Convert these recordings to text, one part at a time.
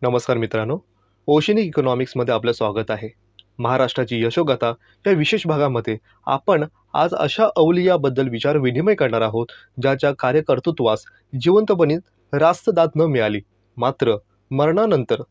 नमस्कार मित्रांनो, ओशनिक इकॉनॉमिक्समध्ये आपलं स्वागत आहे. महाराष्ट्राची यशोगाथा या विशेष भागामध्ये आपण आज अशा अवलियाबद्दल विचार विनिमय करणार आहोत, ज्याच्या कार्यकर्तृत्वास जिवंतपणी रास्त दाद न मिळाली, मात्र मरणानंतर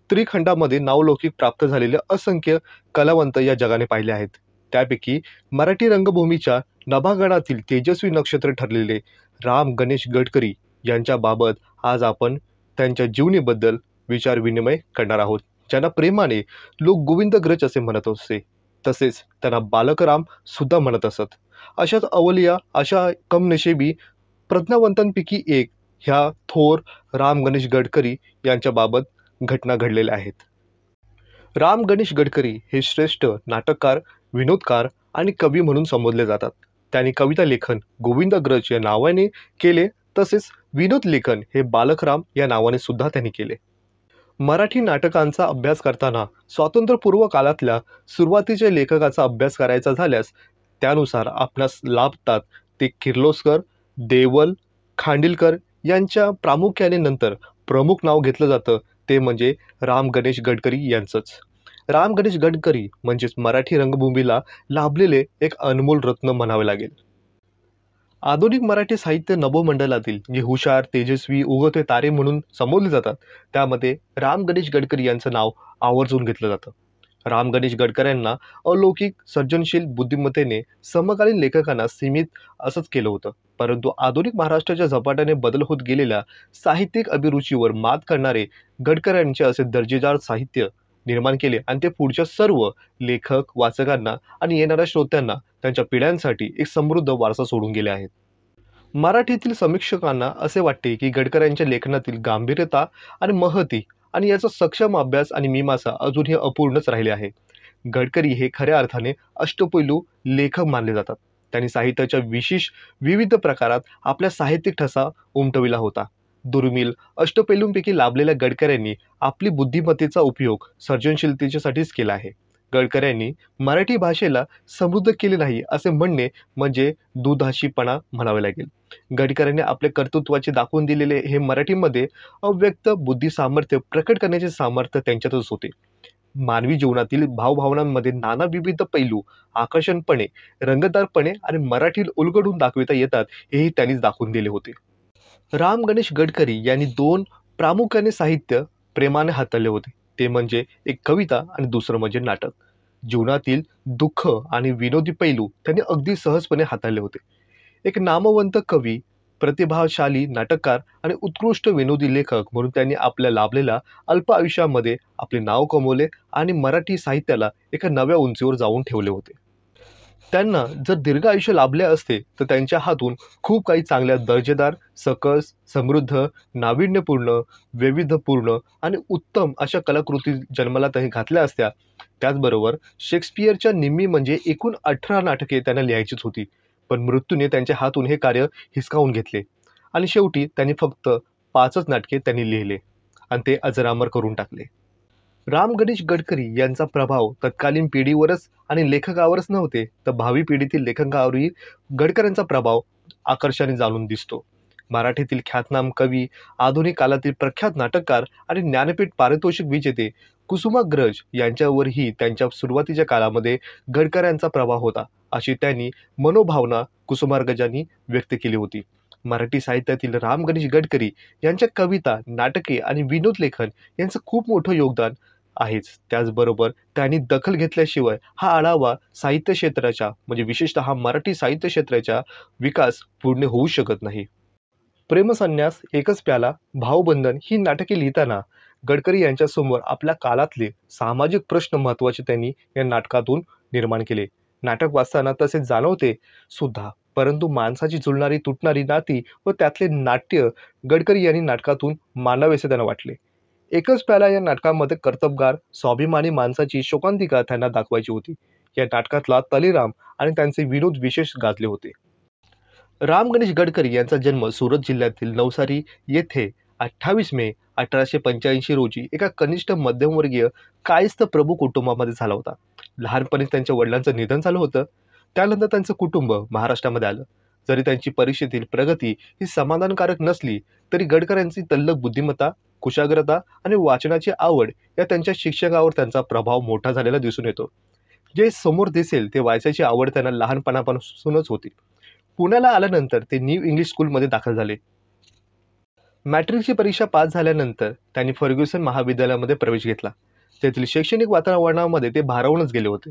त्रिखंडामध्ये नावलौकिक प्राप्त झालेले असंख्य कलावंत या जगाने पाहिले आहेत. त्यापैकी मराठी रंगभूमीच्या नभागणातील तेजस्वी नक्षत्र ठरलेले राम गणेश गडकरी यांच्याबाबत आज आपण त्यांच्या जीवनीबद्दल विचार विनिमय करणार आहोत, ज्यांना प्रेमाने लोक गोविंदग्रज असे म्हणत असते, तसेच त्यांना बालकराम सुद्धा म्हणत असत. अशाच अवलिया, अशा कमनशिबी प्रज्ञावंतांपैकी एक ह्या थोर राम गणेश गडकरी यांच्याबाबत घटना घडलेल्या आहेत. राम गणेश गडकरी हे श्रेष्ठ नाटककार, विनोदकार आणि कवी म्हणून संबोधले जातात. त्यांनी कविता लेखन गोविंदग्रज या नावाने केले, तसेच विनोद लेखन हे बालकराम या नावाने सुद्धा त्यांनी केले. मराठी नाटकांचा अभ्यास करताना स्वातंत्र्यपूर्व काळातल्या सुरुवातीच्या लेखकाचा अभ्यास करायचा झाल्यास त्यानुसार आपणास लाभतात ते किर्लोस्कर, देवल, खांडिलकर यांच्या प्रामुख्याने. नंतर प्रमुख नाव घेतलं जातं ते म्हणजे राम गणेश गडकरी यांचंच. राम गणेश गडकरी म्हणजेच मराठी रंगभूमीला लाभलेले एक अनमोल रत्न म्हणावे लागेल. आधुनिक मराठी साहित्य नभोमंडलातील जे हुशार, तेजस्वी, उगवते तारे म्हणून संबोधले जातात, त्यामध्ये राम गणेश गडकरी यांचं नाव आवर्जून घेतलं जातं. राम गणेश गडकऱ्यांना अलौकिक सर्जनशील बुद्धिमत्तेने समकालीन लेखकांना सीमित असंच केलं होतं. परंतु आधुनिक महाराष्ट्राच्या झपाट्याने बदल होत गेलेल्या साहित्यिक अभिरुचीवर मात करणारे गडकऱ्यांचे असे दर्जेदार साहित्य निर्माण केले आणि ते पुढच्या सर्व लेखक, वाचकांना आणि येणाऱ्या श्रोत्यांना त्यांच्या पिढ्यांसाठी एक समृद्ध वारसा सोडून गेले आहेत. मराठीतील समीक्षकांना असे वाटते की गडकऱ्यांच्या लेखनातील गांभीर्यता आणि महती आणि याचा सक्षम अभ्यास आणि मीमांसा अजूनही अपूर्णच राहिले आहे. गडकरी हे खऱ्या अर्थाने अष्टपैलू लेखक मानले जातात. त्यांनी साहित्याच्या विविध प्रकारात आपला साहित्यिक ठसा उमटविला होता. दुर्मिळ अष्टपैलूंपैकी लाभलेल्या गडकऱ्यांनी आपली बुद्धिमत्तेचा उपयोग सर्जनशीलतेसाठीच केला आहे. गडकऱ्यांनी मराठी भाषेला समृद्ध केले नाही असे म्हणणे म्हणजे दुधाशीपणा म्हणावे लागेल. गडकऱ्यांनी आपल्या कर्तृत्वाचे दाखवून दिलेले हे मराठीमध्ये अव्यक्त बुद्धी सामर्थ्य प्रकट करण्याचे सामर्थ्य त्यांच्यातच होते. मानवी जीवनातील भावभावनांमध्ये नाना विविध पैलू आकर्षणपणे, रंगतदारपणे आणि मराठीत उलगडून दाखविता येतात हेही त्यांनीच दाखवून दिले होते. राम गणेश गडकरी यांनी दोन प्रामुख्याने साहित्य प्रेमाने हाताळले होते, ते म्हणजे एक कविता आणि दुसरं म्हणजे नाटक. जीवनातील दुःख आणि विनोदी पैलू त्यांनी अगदी सहजपणे हाताळले होते. एक नामवंत कवी, प्रतिभाशाली नाटककार आणि उत्कृष्ट विनोदी लेखक म्हणून त्यांनी आपल्या लाभलेल्या अल्प आयुष्यामध्ये आपले नाव कमवले आणि मराठी साहित्याला एका नव्या उंचीवर जाऊन ठेवले होते. त्यांना जर दीर्घ आयुष्य लाभले असते तर त्यांच्या हातून खूप काही चांगल्या दर्जेदार, सकस, समृद्ध, नाविन्यपूर्ण, वैविध्यपूर्ण आणि उत्तम अशा कलाकृती जन्माला त्यांनी घातल्या असत्या. त्याचबरोबर शेक्सपियरच्या निम्मी म्हणजे एकूण 18 नाटके त्यांना लिहायचीच होती, पण मृत्यूने त्यांच्या हातून हे कार्य हिसकावून घेतले आणि शेवटी त्यांनी फक्त 5च नाटके त्यांनी लिहिले आणि ते अजरामर करून टाकले. राम गणेश गडकरी यांचा प्रभाव तत्कालीन पिढीवरच आणि लेखकावरच नव्हते, तर भावी पिढीतील लेखकावरही गडकऱ्यांचा प्रभाव आकर्षाने जाणून दिसतो. मराठीतील ख्यातनाम कवी, आधुनिक काळातील प्रख्यात नाटककार आणि ज्ञानपीठ पारितोषिक विजेते कुसुमाग्रज यांच्यावरही त्यांच्या सुरुवातीच्या काळामध्ये गडकऱ्यांचा प्रभाव होता, अशी त्यांनी मनोभावना कुसुमाग्रजांनी व्यक्त केली होती. मराठी साहित्यातील राम गणेश गडकरी यांच्या कविता, नाटके आणि विनोद लेखन यांचं खूप मोठं योगदान आहेच. त्याचबरोबर त्यांनी दखल घेतल्याशिवाय हा आढावा साहित्य क्षेत्राच्या म्हणजे विशेषतः मराठी साहित्य क्षेत्राचा विकास पूर्ण होऊ शकत नाही. प्रेमसन्यास, एकच प्याला, भावबंधन ही नाटके लिहिताना गडकरी यांच्यासमोर आपल्या काळातले सामाजिक प्रश्न महत्त्वाचे त्यांनी या नाटकातून निर्माण केले. नाटक वाचताना तसे जाणवते सुद्धा, परंतु माणसाची जुळणारी तुटणारी नाती व त्यातले नाट्य गडकरी यांनी नाटकातून मांडावेसे त्यांना वाटले. एकच प्याला या नाटकामध्ये कर्तबगार, स्वाभिमानी माणसाची शोकांतिका त्यांना दाखवायची होती. या नाटकातला तलेराम आणि त्यांचे विनोद विशेष गाजले होते. राम गणेश गडकरी यांचा जन्म सुरत जिल्ह्यातील नवसारी येथे 28 मे 1885 रोजी एका कनिष्ठ मध्यमवर्गीय कायस्थ प्रभू कुटुंबामध्ये झाला होता. लहानपणी त्यांच्या वडिलांचं निधन झालं होतं. त्यानंतर त्यांचं कुटुंब महाराष्ट्रामध्ये आलं. जरी त्यांची परीक्षेतील प्रगती ही समाधानकारक नसली तरी गडकऱ्यांची तल्लख बुद्धिमत्ता, कुशाग्रता आणि वाचनाची आवड या त्यांच्या शिक्षकावर त्यांचा प्रभाव मोठा झालेला दिसून येतो. जे समोर दिसेल ते वाचायची आवड त्यांना लहानपणापासूनच होती. पुण्याला आल्यानंतर ते न्यू इंग्लिश स्कूलमध्ये दाखल झाले. मॅट्रिकची परीक्षा पास झाल्यानंतर त्यांनी फर्ग्युसन महाविद्यालयामध्ये प्रवेश घेतला. तेथील शैक्षणिक वातावरणामध्ये ते भारावूनच गेले होते.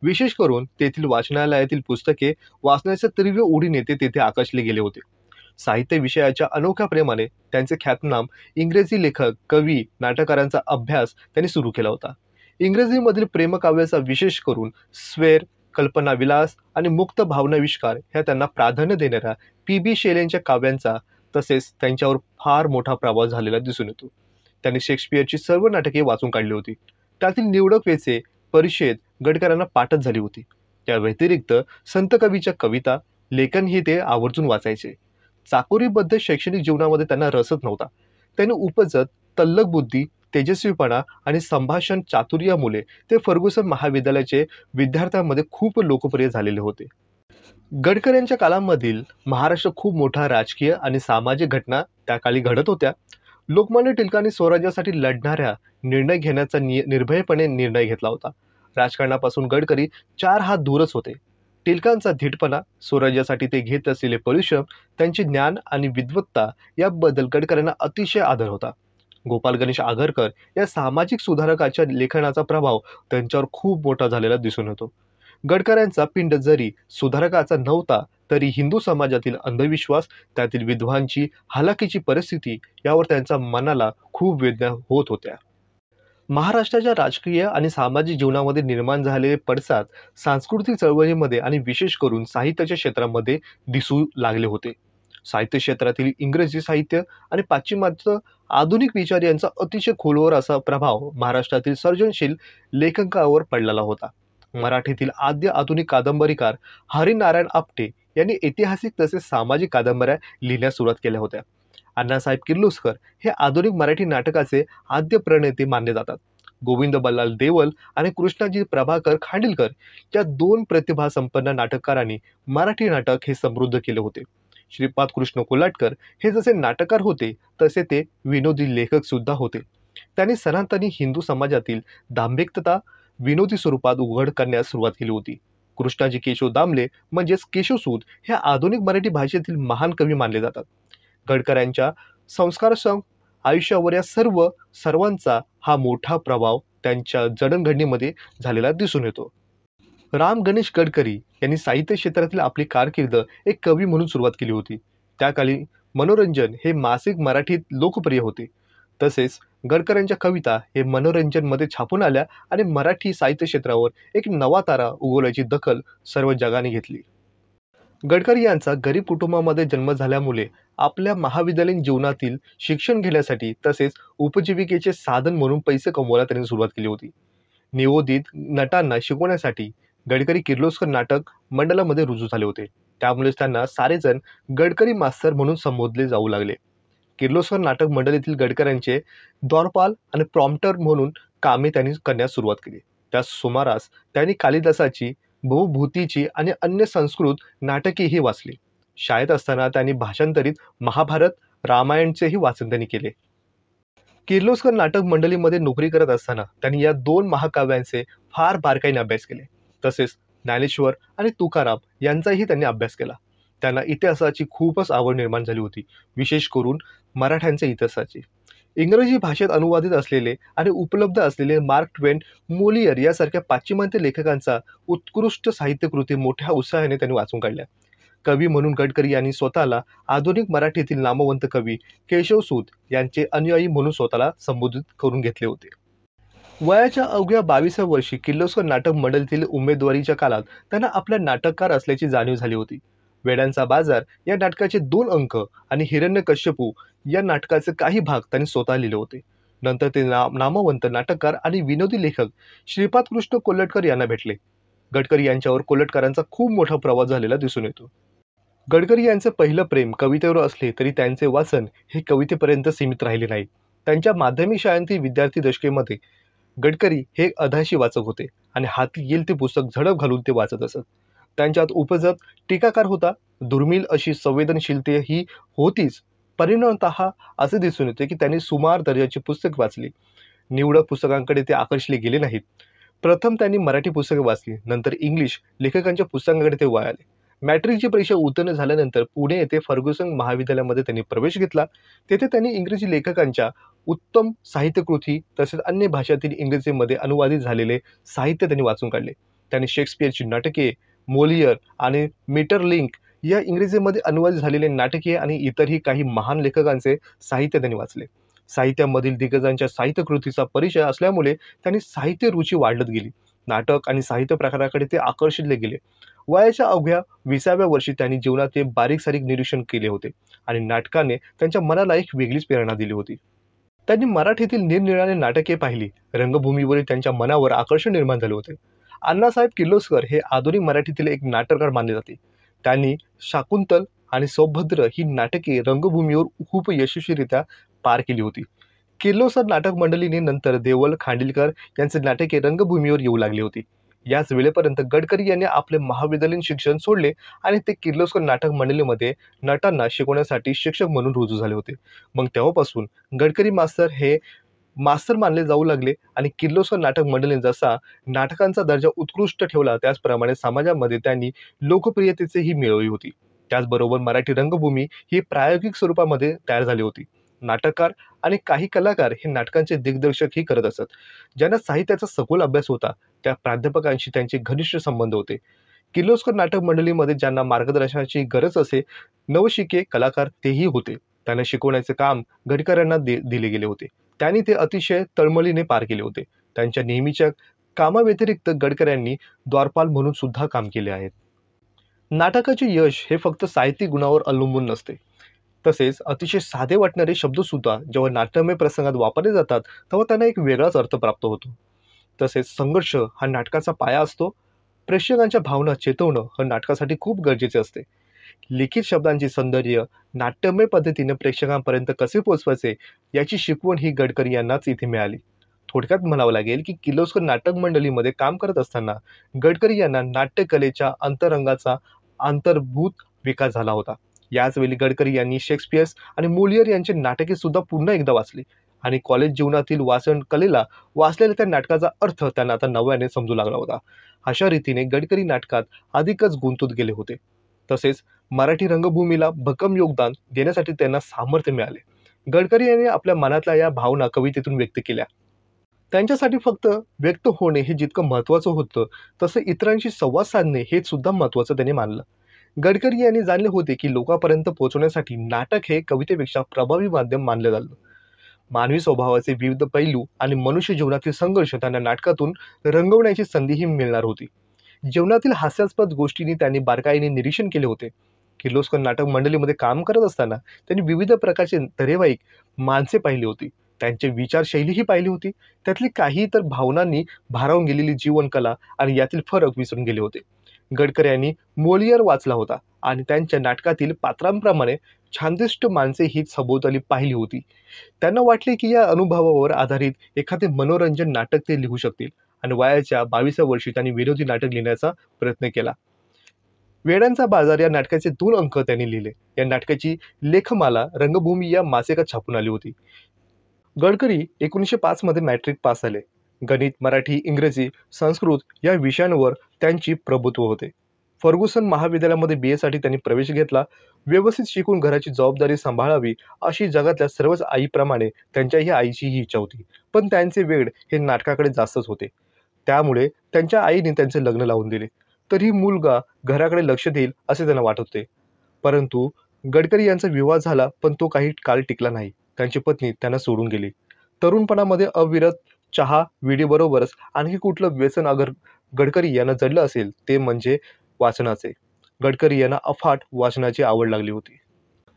विशेष करून तेथील वाचनालयातील पुस्तके वाचण्याच्या तीव्र ओढीने ते तेथे आकर्षले गेले होते. साहित्य विषयाच्या अनोख्या प्रेमाने त्यांचे ख्यातनाम इंग्रजी लेखक, कवी, नाटककारांचा अभ्यास त्यांनी सुरू केला होता. इंग्रजीमधील प्रेमकाव्याचा विशेष करून स्वेर, कल्पनाविलास आणि मुक्त भावनाविष्कार ह्या त्यांना प्राधान्य देणाऱ्या पी.बी. शेलेंच्या काव्यांचा तसेच त्यांच्यावर फार मोठा प्रभाव झालेला दिसून येतो. त्यांनी शेक्सपियरची सर्व नाटके वाचून काढली होती. त्यातील निवडक वेचे, परिच्छेद गडकऱ्यांना पाठच झाली होती. त्या व्यतिरिक्त संत कवीच्या कविता, लेखनही ते आवर्जून वाचायचे. चाकोरीबद्ध शैक्षणिक जीवनामध्ये त्यांना रसच नव्हता. त्यांनी उपजत तल्लख बुद्धी, तेजस्वीपणा आणि संभाषण चातुर्यामुळे ते फर्ग्युसन महाविद्यालयाचे विद्यार्थ्यांमध्ये खूप लोकप्रिय झालेले होते. गडकऱ्यांच्या काळामधील महाराष्ट्र खूप मोठा राजकीय आणि सामाजिक घटना त्या काळी घडत होत्या. लोकमान्य टिळकांनी स्वराज्यासाठी लढणाऱ्या निर्णय घेण्याचा निर्भयपणे निर्णय घेतला होता. राजकारणापासून गडकरी 4 हात दूरच होते. टिळकांचा धीटपणा, स्वराज्यासाठी ते घेत असलेले परिश्रम, त्यांचे ज्ञान आणि विद्वत्ता याबद्दल गडकऱ्यांना अतिशय आदर होता. गोपाल गणेश आगरकर या सामाजिक सुधारकाच्या लेखनाचा प्रभाव त्यांच्यावर खूप मोठा झालेला दिसून येतो. गडकऱ्यांचा पिंड जरी सुधारकाचा नव्हता तरी हिंदू समाजातील अंधविश्वास, त्यातील विधवांची हालाकीची परिस्थिती यावर त्यांच्या मनाला खूप वेदना होत होत्या. महाराष्ट्राच्या राजकीय आणि सामाजिक जीवनामध्ये निर्माण झालेले पडसाद सांस्कृतिक चळवळीमध्ये आणि विशेष करून साहित्याच्या क्षेत्रामध्ये दिसू लागले होते. साहित्य क्षेत्रातील इंग्रजी साहित्य आणि पाश्चिमात्य आधुनिक विचार यांचा अतिशय खोलवर असा प्रभाव महाराष्ट्रातील सर्जनशील लेखकांवर पडलेला होता. मराठीतील आद्य आधुनिक कादंबरीकार हरिनारायण आपटे यांनी ऐतिहासिक तसेच सामाजिक कादंबऱ्या लिहिण्यास सुरुवात केल्या होत्या. अण्णासाहेब किर्लोस्कर हे आधुनिक मराठी नाटकाचे आद्य प्रणेते मानले जातात. गोविंद बल्लाळ देवल आणि कृष्णाजी प्रभाकर खांडिलकर या 2 प्रतिभासंपन्न नाटककारांनी मराठी नाटक हे समृद्ध केले होते. श्रीपाद कृष्ण कोल्हटकर हे जसे नाटककार होते तसे ते विनोदी लेखक सुद्धा होते. त्यांनी सनातनी हिंदू समाजातील दांभिकता विनोदी स्वरूपात उघड करण्यास सुरुवात केली होती. कृष्णाजी केशव दामले म्हणजेच केशवसूत हे आधुनिक मराठी भाषेतील महान कवी मानले जातात. गडकऱ्यांच्या संस्कारसम आयुष्यावर या सर्वांचा हा मोठा प्रभाव त्यांच्या जडणघडणीमध्ये झालेला दिसून येतो. राम गणेश गडकरी यांनी साहित्य क्षेत्रातील आपली कारकीर्द एक कवी म्हणून सुरुवात केली होती. त्या काळी मनोरंजन हे मासिक मराठीत लोकप्रिय होते. तसेच गडकऱ्यांच्या कविता हे मनोरंजनमध्ये छापून आल्या आणि मराठी साहित्य क्षेत्रावर एक नवा तारा उगवल्याची दखल सर्व जगाने घेतली. गडकरी यांचा गरीब कुटुंबामध्ये जन्म झाल्यामुळे आपल्या महाविद्यालयीन जीवनातील शिक्षण घेण्यासाठी तसेच उपजीविकेचे साधन म्हणून पैसे कमवायला त्यांनी सुरुवात केली होती. निवोदित नटांना शिकवण्यासाठी गडकरी किर्लोस्कर नाटक मंडळामध्ये रुजू झाले होते. त्यामुळेच त्यांना सारेजण गडकरी मास्तर म्हणून संबोधले जाऊ लागले. किर्लोस्कर नाटक मंडळीतील गडकऱ्यांचे द्वारपाल आणि प्रॉम्प्टर म्हणून कामे त्यांनी करण्यास सुरुवात केली. त्या सुमारास त्यांनी कालिदासाची, भवभूतीची आणि अन्य संस्कृत नाटकेही वाचली. शाळेत असताना त्यांनी भाषांतरित महाभारत, रामायणचेही वाचन त्यांनी केले. किर्लोस्कर नाटक मंडळीमध्ये नोकरी करत असताना त्यांनी या 2 महाकाव्यांचे फार बारकाईने अभ्यास केले. तसेच ज्ञानेश्वर आणि तुकाराम यांचाही त्यांनी अभ्यास केला. त्यांना इतिहासाची खूपच आवड निर्माण झाली होती, विशेष करून मराठ्यांच्या इतिहासाची. इंग्रजी भाषेत अनुवादित असलेले आणि उपलब्ध असलेले मार्क ट्वेन, मोलियर यासारख्या पाश्चिमात्य लेखकांचा उत्कृष्ट साहित्यकृती मोठ्या उत्साहाने त्यांनी वाचून काढल्या. कवी म्हणून गडकरी यांनी स्वतःला आधुनिक मराठीतील नामवंत कवी केशवसूत यांचे अनुयायी म्हणून स्वतःला संबोधित करून घेतले होते. वयाच्या अवघ्या 22व्या वर्षी किर्लोस्कर नाटक मंडळीतील उमेदवारीच्या काळात त्यांना आपला नाटककार असल्याची जाणीव झाली होती. वेड्यांचा बाजार या नाटकाचे 2 अंक आणि हिरण्यकश्यपू या नाटकाचे काही भाग त्यांनी स्वतः लिहिले होते. नंतर ते नामवंत नाटककार आणि विनोदी लेखक श्रीपाद कृष्ण कोल्हटकर यांना भेटले. गडकरी यांच्यावर कोल्हटकरांचा खूप मोठा प्रभाव झालेला दिसून येतो. गडकरी यांचे पहिलं प्रेम कवितेवर असले तरी त्यांचे वाचन हे कवितेपर्यंत सीमित राहिले नाही. त्यांच्या माध्यमिक शाळेतील विद्यार्थी दशकेमध्ये गडकरी हे अधाशी वाचक होते आणि हाती येईल ते पुस्तक झडप घालून ते वाचत असत. त्यांच्यात उपजत टीकाकार होता. दुर्मिळ अशी संवेदनशीलता ही होतीच. परिणामतः असे दिसून येते की त्यांनी सुमार दर्जाची पुस्तक वाचली. निवडक पुस्तकांकडे ते आकर्षले गेले नाहीत. प्रथम त्यांनी मराठी पुस्तके वाचली, नंतर इंग्लिश लेखकांच्या पुस्तकांकडे ते वळाले. मॅट्रिकची परीक्षा उत्तीर्ण झाल्यानंतर पुणे येथे फर्ग्युसन महाविद्यालयामध्ये त्यांनी प्रवेश घेतला. तेथे त्यांनी इंग्रजी लेखकांच्या उत्तम साहित्यकृती तसेच अन्य भाषातील इंग्रजीमध्ये अनुवादित झालेले साहित्य त्यांनी वाचून काढले. त्यांनी शेक्सपियरची नाटके, मोलियर आणि मीटरलिंक या इंग्रजीमध्ये अनुवादित झालेले नाटके आणि इतरही काही महान लेखकांचे साहित्य त्यांनी वाचले. साहित्यामधील दिग्गजांच्या साहित्यकृतीचा परिचय असल्यामुळे त्यांनी साहित्य रुची वाढत गेली. नाटक आणि साहित्य प्रकाराकडे ते आकर्षितले गेले. वयाच्या अवघ्या 20व्या वर्षी त्यांनी जीवनाचे बारीक-सारीक निरीक्षण केले होते आणि नाटकाने त्यांच्या मनाला एक वेगळीच प्रेरणा दिली होती. त्यांनी मराठीतील निरनिराळी नाटके पाहिली. रंगभूमीवरील त्यांच्या मनावर आकर्षण निर्माण झाले होते. अण्णासाहेब किर्लोस्कर हे आधुनिक मराठीतील एक नाटककार मानले जाते. त्यांनी शाकुंतल आणि सौभद्र ही नाटके रंगभूमीवर खूप यशस्वीरित्या पार केली होती. किर्लोस्कर नाटक मंडळीने नंतर देवल, खांडेलकर यांचे नाटके रंगभूमीवर येऊ लागली होती. याच वेळेपर्यंत गडकरी यांनी आपले महाविद्यालयीन शिक्षण सोडले आणि ते किर्लोस्कर नाटक मंडळीमध्ये नटांना शिकवण्यासाठी शिक्षक म्हणून रुजू झाले होते. मग तेव्हापासून गडकरी मास्तर हे मास्तर मानले जाऊ लागले आणि किर्लोस्कर नाटक मंडळीने जसा नाटकांचा दर्जा उत्कृष्ट ठेवला त्याचप्रमाणे समाजामध्ये त्यांनी लोकप्रियतेचीही मिळवली होती. त्याचबरोबर मराठी रंगभूमी ही प्रायोगिक स्वरूपामध्ये तयार झाली होती. नाटककार आणि काही कलाकार हे नाटकांचे दिग्दर्शकही करत असत. ज्यांना साहित्याचा सखोल अभ्यास होता त्या प्राध्यापकांशी त्यांचे घनिष्ठ संबंध होते. किर्लोस्कर नाटक मंडळीमध्ये ज्यांना मार्गदर्शनाची गरज असे नवशिके कलाकार तेही होते. त्यांना शिकवण्याचे काम गडकऱ्यांना दिले गेले होते. त्यांनी ते अतिशय तळमळीने पार केले होते. त्यांच्या नेहमीच्या कामाव्यतिरिक्त गडकऱ्यांनी द्वारपाल म्हणून सुद्धा काम केले आहे. नाटकाचे यश हे फक्त साहित्यिक गुणावर अवलंबून नसते. तसेच अतिशय साधे वाटणारे शब्दसुद्धा जेव्हा नाट्यमय प्रसंगात वापरले जातात तेव्हा त्यांना एक वेगळाच अर्थ प्राप्त होतो. तसेच संघर्ष हा नाटकाचा पाया असतो. प्रेक्षकांच्या भावना चेतवणं हे नाटकासाठी खूप गरजेचे असते. लिखित शब्दांचे सौंदर्य नाट्यमय पद्धतीने प्रेक्षकांपर्यंत कसे पोहोचवायचे याची शिकवण ही गडकरी यांनाच इथे मिळाली. थोडक्यात म्हणावं लागेल की किर्लोस्कर नाटक मंडळीमध्ये काम करत असताना गडकरी यांना नाट्यकलेच्या अंतरंगाचा अंतर्भूत विकास झाला होता. याचवेळी गडकरी यांनी शेक्सपियर आणि मोलियर यांचे नाटके सुद्धा पुन्हा एकदा वाचली आणि कॉलेज जीवनातील वाचन कलेला वाचलेल्या त्या नाटकाचा अर्थ त्यांना आता नव्याने समजू लागला होता. अशा रीतीने गडकरी नाटकात अधिकच गुंतून गेले होते. तसेच मराठी रंगभूमीला भक्कम योगदान देण्यासाठी त्यांना सामर्थ्य मिळाले. गडकरी यांनी आपल्या मनातल्या या भावना कवितेतून व्यक्त केल्या. त्यांच्यासाठी फक्त व्यक्त होणे हे जितकं महत्त्वाचं होतं तसं इतरांशी संवाद साधणे हे सुद्धा महत्त्वाचं त्यांनी मानलं. गडकरी यांनी जाणले होते की लोकांपर्यंत पोहोचण्यासाठी नाटक हे कवितेपेक्षा प्रभावी माध्यम मानलं जातं. मानवी स्वभावाचे विविध पैलू आणि मनुष्य जीवनातील संघर्ष त्यांना नाटकातून रंगवण्याची संधीही मिळणार होती. जीवनातील हास्यास्पद गोष्टींनी त्यांनी बारकाईने निरीक्षण केले होते. किर्लोस्कर नाटक मंडळीमध्ये काम करत असताना त्यांनी विविध प्रकारचे तरेवाईक माणसे पाहिली होती. त्यांची विचारशैलीही पाहिली होती. त्यातली काही तर भावनांनी भारावून गेलेली जीवनकला आणि यातील फरक विसरून गेले होते. गडकरी यांनी मोलियर वाचला होता आणि त्यांच्या नाटकातील पात्रांप्रमाणे छानदिष्ट माणसे ही सभोवताली पाहिली होती. त्यांना वाटले की या अनुभवावर आधारित एखादे मनोरंजन नाटक ते लिहू शकतील आणि वयाच्या 22व्या वर्षी त्यांनी विनोदी नाटक लिहिण्याचा प्रयत्न केला. वेड्यांचा बाजार या नाटकाचे 2 अंक त्यांनी लिहिले. या नाटकाची लेखमाला रंगभूमी या मासिकात छापून आली होती. गडकरी 1905 मध्ये मॅट्रिक पास झाले. गणित, मराठी, इंग्रजी, संस्कृत या विषयांवर त्यांची प्रभुत्व होते. फर्ग्युसन महाविद्यालयामध्ये BA साठी त्यांनी प्रवेश घेतला. व्यवस्थित शिकून घराची जबाबदारी सांभाळावी अशी जगातल्या सर्वच आईप्रमाणे त्यांच्याही आईची ही इच्छा होती. पण त्यांचे वेड हे नाटकाकडे जास्तच होते. त्यामुळे त्यांच्या आईने त्यांचे लग्न लावून दिले. तरीही मुलगा घराकडे लक्ष देईल असे त्यांना वाटत होते. परंतु गडकरी यांचा विवाह झाला पण तो काही काळ टिकला नाही. त्यांची पत्नी त्यांना सोडून गेली. तरुणपणामध्ये अविरत चहा, विडीबरोबरच आणखी कुठलं व्यसन अगर गडकरी यांना जडलं असेल ते म्हणजे वाचनाचे. गडकरी यांना अफाट वाचनाची आवड लागली होती.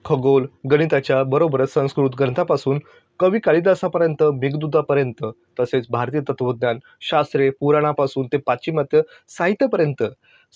खगोल, गणिताच्या बरोबरच संस्कृत ग्रंथापासून कवी कालिदासापर्यंत, मेघदूतापर्यंत तसेच भारतीय तत्वज्ञान, शास्त्रे, पुराणापासून ते पाश्चिमात्य साहित्यापर्यंत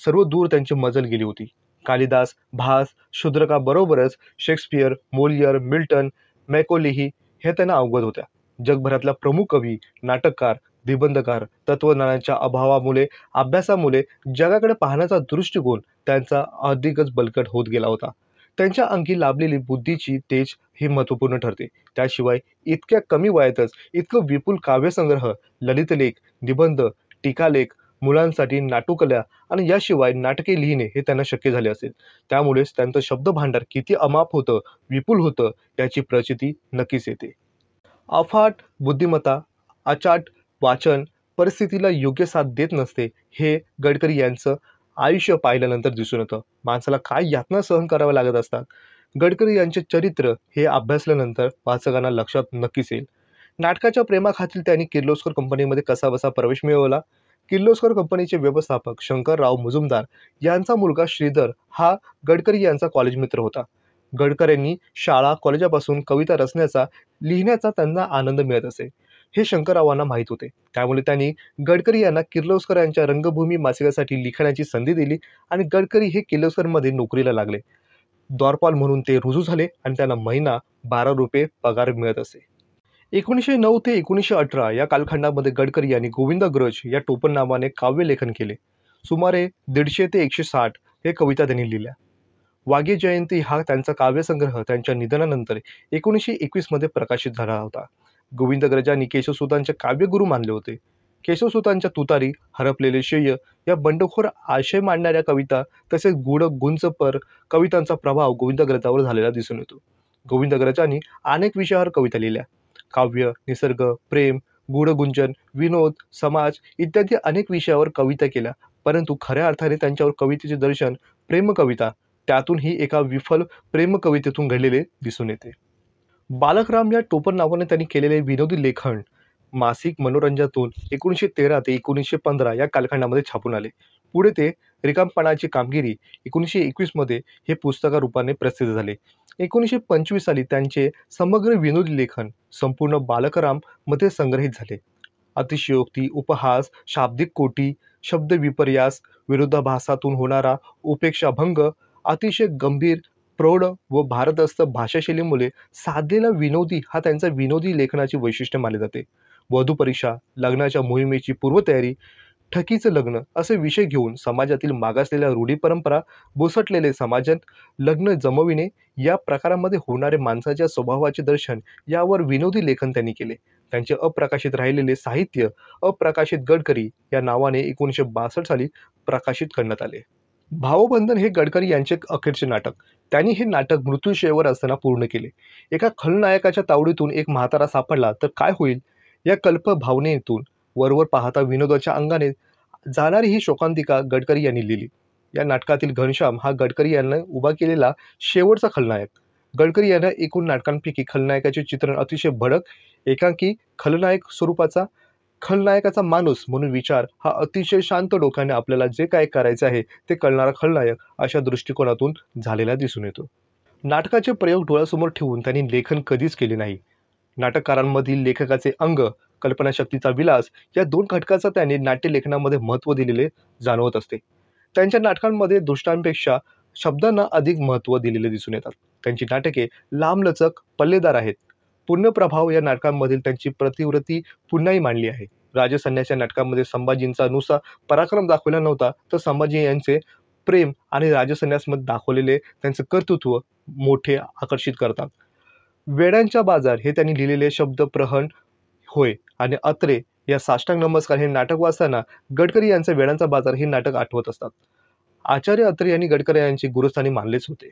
सर्व दूर त्यांची मजल गेली होती. कालिदास, भास, शूद्रकाबरोबरच शेक्सपियर, मोलियर, मिल्टन, मॅकॉलेही हे त्यांना अवगत होत्या. जगभरातला प्रमुख कवी, नाटककार, निबंधकार, तत्वज्ञानाच्या अभावामुळे, अभ्यासामुळे जगाकडे पाहण्याचा दृष्टिकोन त्यांचा अधिकच बलकट होत गेला होता. त्यांच्या अंगी लाभलेली बुद्धीची तेज हे महत्त्वपूर्ण ठरते. त्याशिवाय इतक्या कमी वयातच इतकं विपुल काव्यसंग्रह, ललितलेख, निबंध, टीकालेख, मुलांसाठी नाटुकल्या आणि याशिवाय नाटके लिहिणे हे त्यांना शक्य झाले असेल. त्यामुळेच त्यांचं शब्दभांडार किती अमाप होतं, विपुल होतं याची प्रचिती नक्कीच येते. अफाट बुद्धिमत्ता, अचाट वाचन, परिस्थितीला योग्य साथ देत नसते हे गडकरी यांचं आयुष्य पाहिल्यानंतर दिसून येतं. माणसाला काय यातना सहन कराव्या लागत असतात. गडकरी यांचे चरित्र हे अभ्यासल्यानंतर वाचकांना लक्षात नक्कीच येईल. नाटकाच्या प्रेमाखातील त्यांनी किर्लोस्कर कंपनीमध्ये कसाबसा प्रवेश मिळवला. किर्लोस्कर कंपनीचे व्यवस्थापक शंकरराव मुजुमदार यांचा मुलगा श्रीधर हा गडकरी यांचा कॉलेज मित्र होता. गडकरींनी शाळा कॉलेजापासून कविता रचण्याचा, लिहिण्याचा त्यांना आनंद मिळत असे हे शंकररावांना माहीत होते. त्यामुळे त्यांनी गडकरी यांना किर्लोस्कर यांच्या रंगभूमी मासिकासाठी लिखाणाची संधी दिली आणि गडकरी हे किर्लोस्करमध्ये नोकरीला लागले. द्वारपाल म्हणून ते रुजू झाले आणि त्यांना महिना 12 रुपये पगार मिळत असे. 1909 ते 1918 या कालखंडामध्ये गडकरी यांनी गोविंदग्रज या टोपणनावाने काव्यलेखन केले. सुमारे 150 ते 160 हे कविता त्यांनी लिहिल्या. वाघे जयंती हा त्यांचा काव्यसंग्रह त्यांच्या निधनानंतर 1921 मध्ये प्रकाशित झाला होता. गोविंदग्रजांनी केशवसुतांचे काव्यगुरू मानले होते. केशवसुतांच्या तुतारी, हरपलेले शेय या बंडखोर आशय मांडणाऱ्या कविता तसेच गूढ गुंजपर कवितांचा प्रभाव गोविंदग्रजावर झालेला दिसून येतो. गोविंदग्रजांनी अनेक विषयावर कविता लिहिल्या. काव्य, निसर्ग, प्रेम, गूढगुंजन, विनोद, समाज इत्यादी अनेक विषयावर कविता केल्या. परंतु खऱ्या अर्थाने त्यांच्यावर कवितेचे दर्शन प्रेमकविता, त्यातून ही एका विफल प्रेमकवितेतून घडलेले दिसून येते. बालकराम या टोपण नावाने त्यांनी केलेले विनोदी लेखन मासिक मनोरंजनातून 1913 ते 1915 या कालखंडामध्ये छापून आले. पुढे ते रिकामपणाची कामगिरी 1921 मध्ये हे पुस्तका रूपाने प्रसिद्ध झाले. 1925 साली त्यांचे समग्र विनोदी लेखन संपूर्ण बालकराम मध्ये संग्रहित झाले. अतिशयोक्ती, उपहास, शाब्दिक कोटी, शब्द विपर्यास, विरोधाभासातून होणारा उपेक्षाभंग, अतिशय गंभीर, प्रौढ व भारदस्त भाषाशैलीमुळे साधलेला विनोदी हा त्यांचा विनोदी लेखनाचे वैशिष्ट्य मानले जाते. वधू परीक्षा, लग्नाच्या मोहिमेची पूर्वतयारी, ठकीचं लग्न असे विषय घेऊन समाजातील मागासलेल्या रूढी परंपरा, बुसटलेले समाजात लग्न जमविणे या प्रकारामध्ये होणारे माणसाच्या स्वभावाचे दर्शन यावर विनोदी लेखन त्यांनी केले. त्यांचे अप्रकाशित राहिलेले साहित्य अप्रकाशित गडकरी या नावाने 1962 साली प्रकाशित करण्यात आले. भावबंधन हे गडकरी यांचे अखेरचे नाटक. त्यांनी हे नाटक मृत्यूशय्येवर असताना पूर्ण केले. एका खलनायकाच्या तावडीतून एक म्हातारा सापडला तर काय होईल या कल्प भावनेतून वरवर पाहता विनोदाच्या अंगाने जाणारी ही शोकांतिका गडकरी यांनी लिहिली. या नाटकातील घनश्याम हा गडकरी यांना उभा केलेला शेवटचा खलनायक. गडकरी यांना एकूण नाटकांपैकी खलनायकाचे चित्रण अतिशय भडक, एकांकी, खलनायक स्वरूपाचा, खलनायकाचा माणूस म्हणून विचार हा अतिशय शांत डोक्याने आपल्याला जे काय करायचे आहे ते कळणारा खलनायक अशा दृष्टिकोनातून झालेला दिसून येतो. नाटकाचे प्रयोग डोळ्यासमोर ठेवून त्यांनी लेखन कधीच केले नाही. नाटककारांमधील लेखकाचे अंग, कल्पनाशक्तीचा विलास या दोन घटकाचा त्यांनी नाट्यलेखनामध्ये महत्त्व दिलेले जाणवत असते. त्यांच्या नाटकांमध्ये दृष्टांपेक्षा शब्दांना अधिक महत्त्व दिलेले दिसून येतात. त्यांची नाटके लांबलचक, पल्लेदार आहेत. पुण्यप्रभाव या नाटकांमधील त्यांची प्रतिवृत्ती पुन्हाही मांडली आहे. राजसन्यास या नाटकामध्ये संभाजींचा नुसता पराक्रम दाखवला नव्हता, तर संभाजी यांचे प्रेम आणि राजसन्यासमध्ये दाखवलेले त्यांचे कर्तृत्व मोठे आकर्षित करतात. वेड्यांचा बाजार हे त्यांनी लिहिलेले शब्दप्रहण होय आणि अत्रे या साष्टांग नमस्कार हे नाटक वाचताना गडकरी यांचे वेड्यांचा बाजार हे नाटक आठवत असतात. आचार्य अत्रे यांनी गडकरी यांचे गुरुस्थानी मानलेच होते.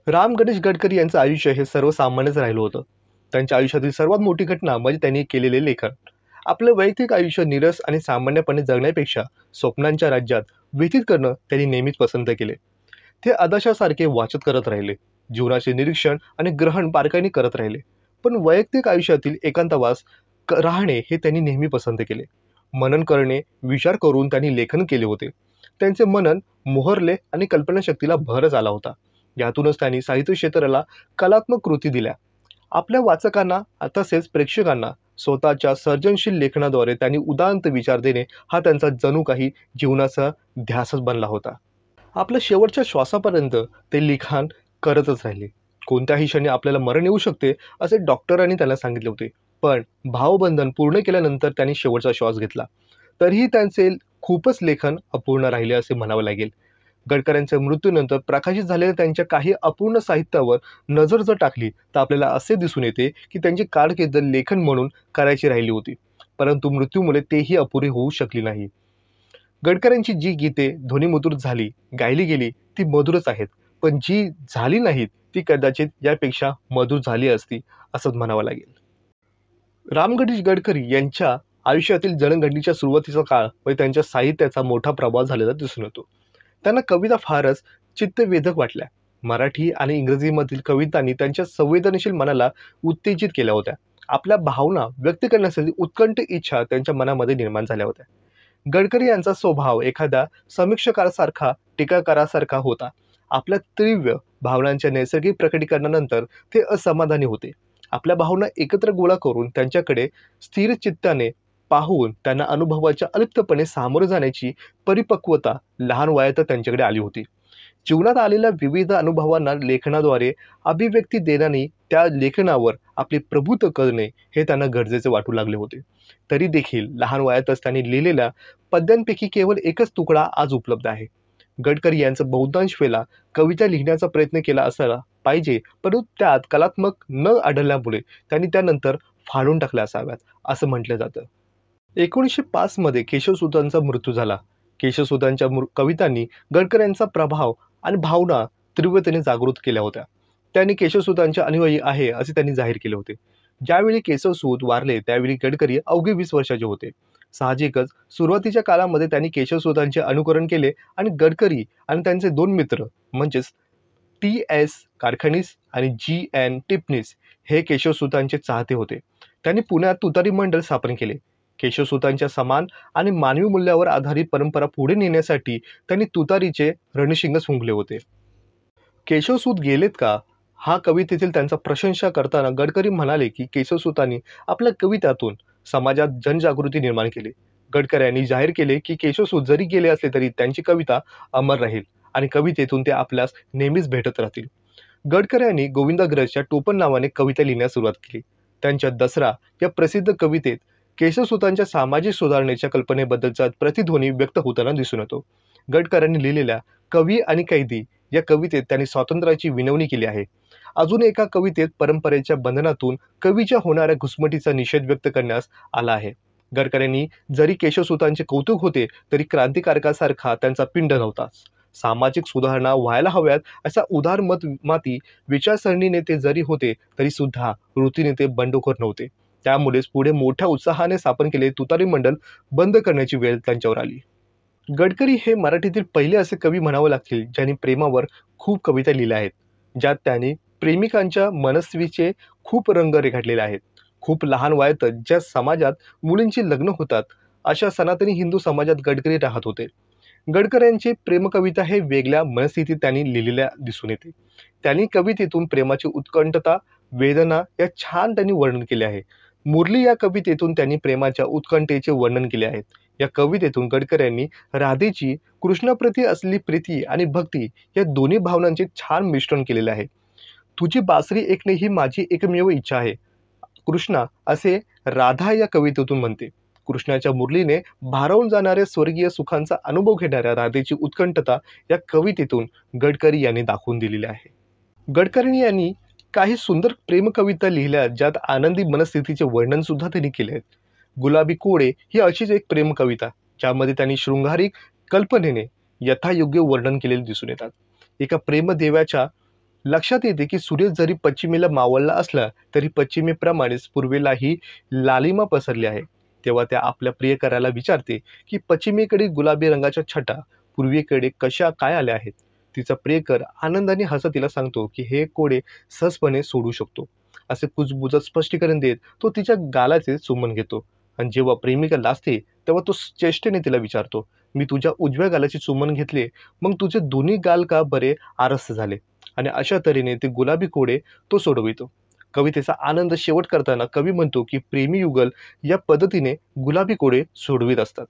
राम गणेश गडकरी यांचं आयुष्य हे सर्वसामान्यच राहिलं होतं. त्यांच्या आयुष्यातील सर्वात मोठी घटना म्हणजे त्यांनी केलेले लेखन. आपलं वैयक्तिक आयुष्य निरस आणि सामान्यपणे जगण्यापेक्षा स्वप्नांच्या राज्यात व्यतीत करणं त्यांनी नेहमीच पसंत केले. ते आदर्शासारखे वाचत करत राहिले. जीवनाचे निरीक्षण आणि ग्रहण बारकाईने करत राहिले. पण वैयक्तिक आयुष्यातील एकांतवास राहणे हे त्यांनी नेहमी पसंत केले. मनन करणे, विचार करून त्यांनी लेखन केले होते. त्यांचे मनन मोहरले आणि कल्पनाशक्तीला भरच आला होता. यातूनच त्यांनी साहित्य क्षेत्राला कलात्मक कृती दिल्या. आपल्या वाचकांना तसेच प्रेक्षकांना स्वतःच्या सर्जनशील लेखनाद्वारे त्यांनी उदात्त विचार देणे हा त्यांचा जणू काही जीवनाचा ध्यासच बनला होता. आपल्या शेवटच्या श्वासापर्यंत ते लिखाण करतच राहिले. कोणत्याही क्षणी आपल्याला मरण येऊ शकते असे डॉक्टरांनी त्यांना सांगितले होते. पण भावबंधन पूर्ण केल्यानंतर त्यांनी शेवटचा श्वास घेतला. तरीही त्यांचे खूपच लेखन अपूर्ण राहिले असे म्हणावं लागेल. गडकऱ्यांच्या मृत्यूनंतर प्रकाशित झालेल्या त्यांच्या काही अपूर्ण साहित्यावर नजर जर टाकली तर आपल्याला असे दिसून येते की त्यांची कारकीर्द लेखन म्हणून करायची राहिली होती, परंतु मृत्यूमुळे तेही अपुरी होऊ शकली नाही. गडकऱ्यांची जी गीते ध्वनिमुद्रित झाली, गायली गेली ती मधुरच आहेत, पण जी झाली नाहीत ती कदाचित यापेक्षा मधुर झाली असती असंच म्हणावं लागेल. रामगणेश गडकरी यांच्या आयुष्यातील जडणघडणीच्या सुरुवातीचा काळ व त्यांच्या साहित्याचा मोठा प्रभाव झालेला दिसून येतो. त्यांना कविता फारच चित्तवेधक वाटल्या. मराठी आणि इंग्रजीमधील कवितांनी त्यांच्या संवेदनशील मनाला उत्तेजित केल्या होत्या. आपल्या भावना व्यक्त करण्यासाठी उत्कंठ इच्छा त्यांच्या मनामध्ये निर्माण झाल्या होत्या. गडकरी यांचा स्वभाव एखाद्या समीक्षकासारखा टीकाकारासारखा होता. आपल्या तीव्र भावनांच्या नैसर्गिक प्रकटीकरणानंतर ते असमाधानी होते. आपल्या भावना एकत्र गोळा करून त्यांच्याकडे स्थिर चित्ताने पाहून त्यांना अनुभवाच्या अलिप्तपणे सामोरे जाण्याची परिपक्वता लहान वयातच त्यांच्याकडे आली होती. जीवनात आलेल्या विविध अनुभवांना लेखनाद्वारे अभिव्यक्ती देण्याने त्या लेखनावर आपले प्रभुत्व करणे हे त्यांना गरजेचे वाटू लागले होते. तरी देखील लहान वयातच त्यांनी लिहिलेल्या पद्यांपैकी केवळ एकच तुकडा आज उपलब्ध आहे. गडकरी यांचं बहुतांश वेळेला कविता लिहिण्याचा प्रयत्न केला असायला पाहिजे, परंतु त्यात कलात्मक न आढळल्यामुळे त्यांनी त्यानंतर फाडून टाकल्या असाव्यात असं म्हटलं जातं. 1905 मध्ये केशवसुतांचा मृत्यू झाला. केशवसुतांच्या कवितांनी गडकऱ्यांचा प्रभाव आणि भावना तीव्रतेने जागृत केल्या होत्या. त्यांनी केशवसुतांचे अनुयायी आहे असे त्यांनी जाहीर केले होते. ज्यावेळी केशवसूत वारले त्यावेळी गडकरी अवघे 20 वर्षाचे होते. साहजिकच सुरुवातीच्या काळामध्ये त्यांनी केशवसुतांचे अनुकरण केले आणि गडकरी आणि त्यांचे 2 मित्र म्हणजेच टी.एस. कारखानीस आणि जी.एन. टिपणीस हे केशवसुतांचे चाहते होते. त्यांनी पुण्यात तुतारी मंडळ स्थापन केले. केशवसुतांच्या समान आणि मानवी मूल्यावर आधारित परंपरा पुढे नेण्यासाठी त्यांनी तुतारीचे रणशिंग फुंकले होते. केशवसूत गेलेत का हा कवितेतील त्यांचा प्रशंसा करताना गडकरी म्हणाले की केशवसुतांनी आपल्या कवितातून समाजात जनजागृती निर्माण केली. गडकऱ्यांनी जाहीर केले की केशवसूत जरी गेले असले तरी त्यांची कविता अमर राहील आणि कवितेतून ते आपल्यास नेहमीच भेटत राहतील. गडकऱ्यांनी गोविंदाग्रजच्या टोपण नावाने कविता लिहिण्यास सुरुवात केली. त्यांच्या दसरा या प्रसिद्ध कवितेत केशवसुतांच्या सामाजिक सुधारणेच्या कल्पनेबद्दलचा प्रतिध्वनी व्यक्त होताना दिसून येतो. गडकऱ्यांनी लिहिलेल्या कवी आणि कैदी या कवितेत त्यांनी स्वातंत्र्याची विनवणी केली आहे. अजून एका कवितेत परंपरेच्या बंधनातून कवीच्या होणाऱ्या घुसमटीचा निषेध व्यक्त करण्यास आला आहे. गडकऱ्यांनी जरी केशवसुतांचे कौतुक होते तरी क्रांतिकारकासारखा त्यांचा पिंड नव्हताच. सामाजिक सुधारणा व्हायला हव्यात अशा उदार माती विचारसरणीने ते जरी होते तरी सुद्धा वृत्तीने ते बंडखोर नव्हते. त्यामुळेच पुढे मोठ्या उत्साहाने स्थापन केले तुतारी मंडळ बंद करण्याची वेळ त्यांच्यावर आली. गडकरी हे मराठीतील पहिले असे कवी म्हणावे लागतील ज्यांनी प्रेमावर खूप कविता लिहिल्या आहेत, ज्यात त्यांनी प्रेमिकांच्या मनस्वीचे खूप रंग रेखाटलेले आहेत. खूप लहान वयातच ज्या समाजात मुलींची लग्न होतात अशा सनातनी हिंदू समाजात गडकरी राहत होते. गडकऱ्यांचे प्रेमकविता हे वेगळ्या मनस्थितीत त्यांनी लिहिलेल्या दिसून येते. त्यांनी कवितेतून प्रेमाची उत्कंठता, वेदना या छान त्यांनी वर्णन केले आहे. मुरली या कवितेतून त्यांनी प्रेमाच्या उत्कंठेचे वर्णन केले आहे. या कवितेतून गडकऱ्यांनी राधेची कृष्णाप्रती असलेली प्रीती आणि भक्ती या दोन्ही भावनांचे छान मिश्रण केलेले आहे. तुझी बासरी ऐकणे ही माझी एकमेव इच्छा आहे, कृष्णा असे राधा या कवितेतून म्हणते. कृष्णाच्या मुरलीने भारावून जाणाऱ्या स्वर्गीय सुखांचा अनुभव घेणाऱ्या राधेची उत्कंठता या कवितेतून गडकरी यांनी दाखवून दिलेली आहे. गडकरी यांनी काही सुंदर प्रेमकविता लिहिल्या ज्यात आनंदी मनस्थितीचे वर्णन सुद्धा त्यांनी केले आहे. गुलाबी कोडे ही अशीच एक प्रेमकविता ज्यामध्ये त्यांनी शृंगारिक कल्पनेने यथायोग्य वर्णन केलेले दिसून येतात. एका प्रेमदेवाच्या लक्षात येते की सूर्य जरी पश्चिमेला मावळला असला तरी पश्चिमेप्रमाणेच पूर्वेलाही लालिमा पसरली आहे. तेव्हा त्या आपल्या प्रियकराला विचारते की पश्चिमेकडे गुलाबी रंगाच्या छटा पूर्वेकडे कशा काय आल्या आहेत. तिचा प्रियकर आनंदाने हसत तिला सांगतो की हे कोडे सहजपणे सोडू शकतो. असे कुजबुजत स्पष्टीकरण देत तो तिच्या गालाचे चुंबन घेतो आणि जेव्हा प्रेमिका लाजते तेव्हा तो चेष्टेने तिला विचारतो, मी तुझ्या उजव्या गालाचे चुंबन घेतले मग तुझे दोन्ही गाल का बरे आरस झाले. आणि अशा तऱ्हेने ते गुलाबी कोडे तो सोडवितो. कवितेचा आनंद शेवट करताना कवी म्हणतो की प्रेमी युगल या पद्धतीने गुलाबी कोडे सोडवित असतात.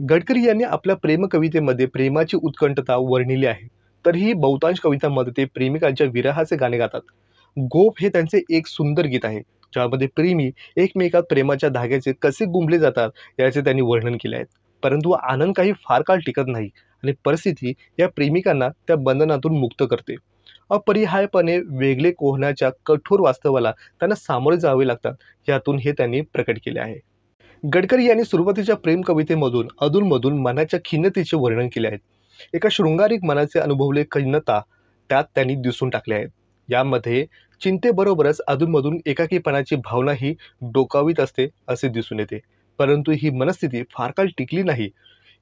गडकरी यांनी आपल्या प्रेमकवितेमध्ये प्रेमाची उत्कंठता वर्णिली आहे, तरीही बहुतांश कवितांमध्ये ते प्रेमिकांच्या विरहाचे गाणे गातात. गोप हे त्यांचे एक सुंदर गीत आहे ज्यामध्ये प्रेमी एकमेकात प्रेमाच्या धाग्याचे कसे गुंफले जातात याचे त्यांनी वर्णन केले आहेत. परंतु आनंद काही फार काळ टिकत नाही आणि परिस्थिती या प्रेमिकांना त्या बंधनातून मुक्त करते. अपरिहार्यपणे वेगळे होण्याच्या कठोर वास्तवाला त्यांना सामोरे जावे लागतात. यातून हे त्यांनी प्रकट केले आहे. गडकरी यांनी सुरुवातीच्या प्रेम कवितेमधून अधूनमधून मनाच्या खिन्नतेचे वर्णन केले आहे. एका शृंगारिक मनाचे अनुभवले खिन्नता त्यात त्यांनी दिसून टाकले आहेत. यामध्ये चिंतेबरोबरच अधूनमधून एकाकीपणाची भावनाही डोकावीत असते असे दिसून येते. परंतु ही मनस्थिती फार काळ टिकली नाही.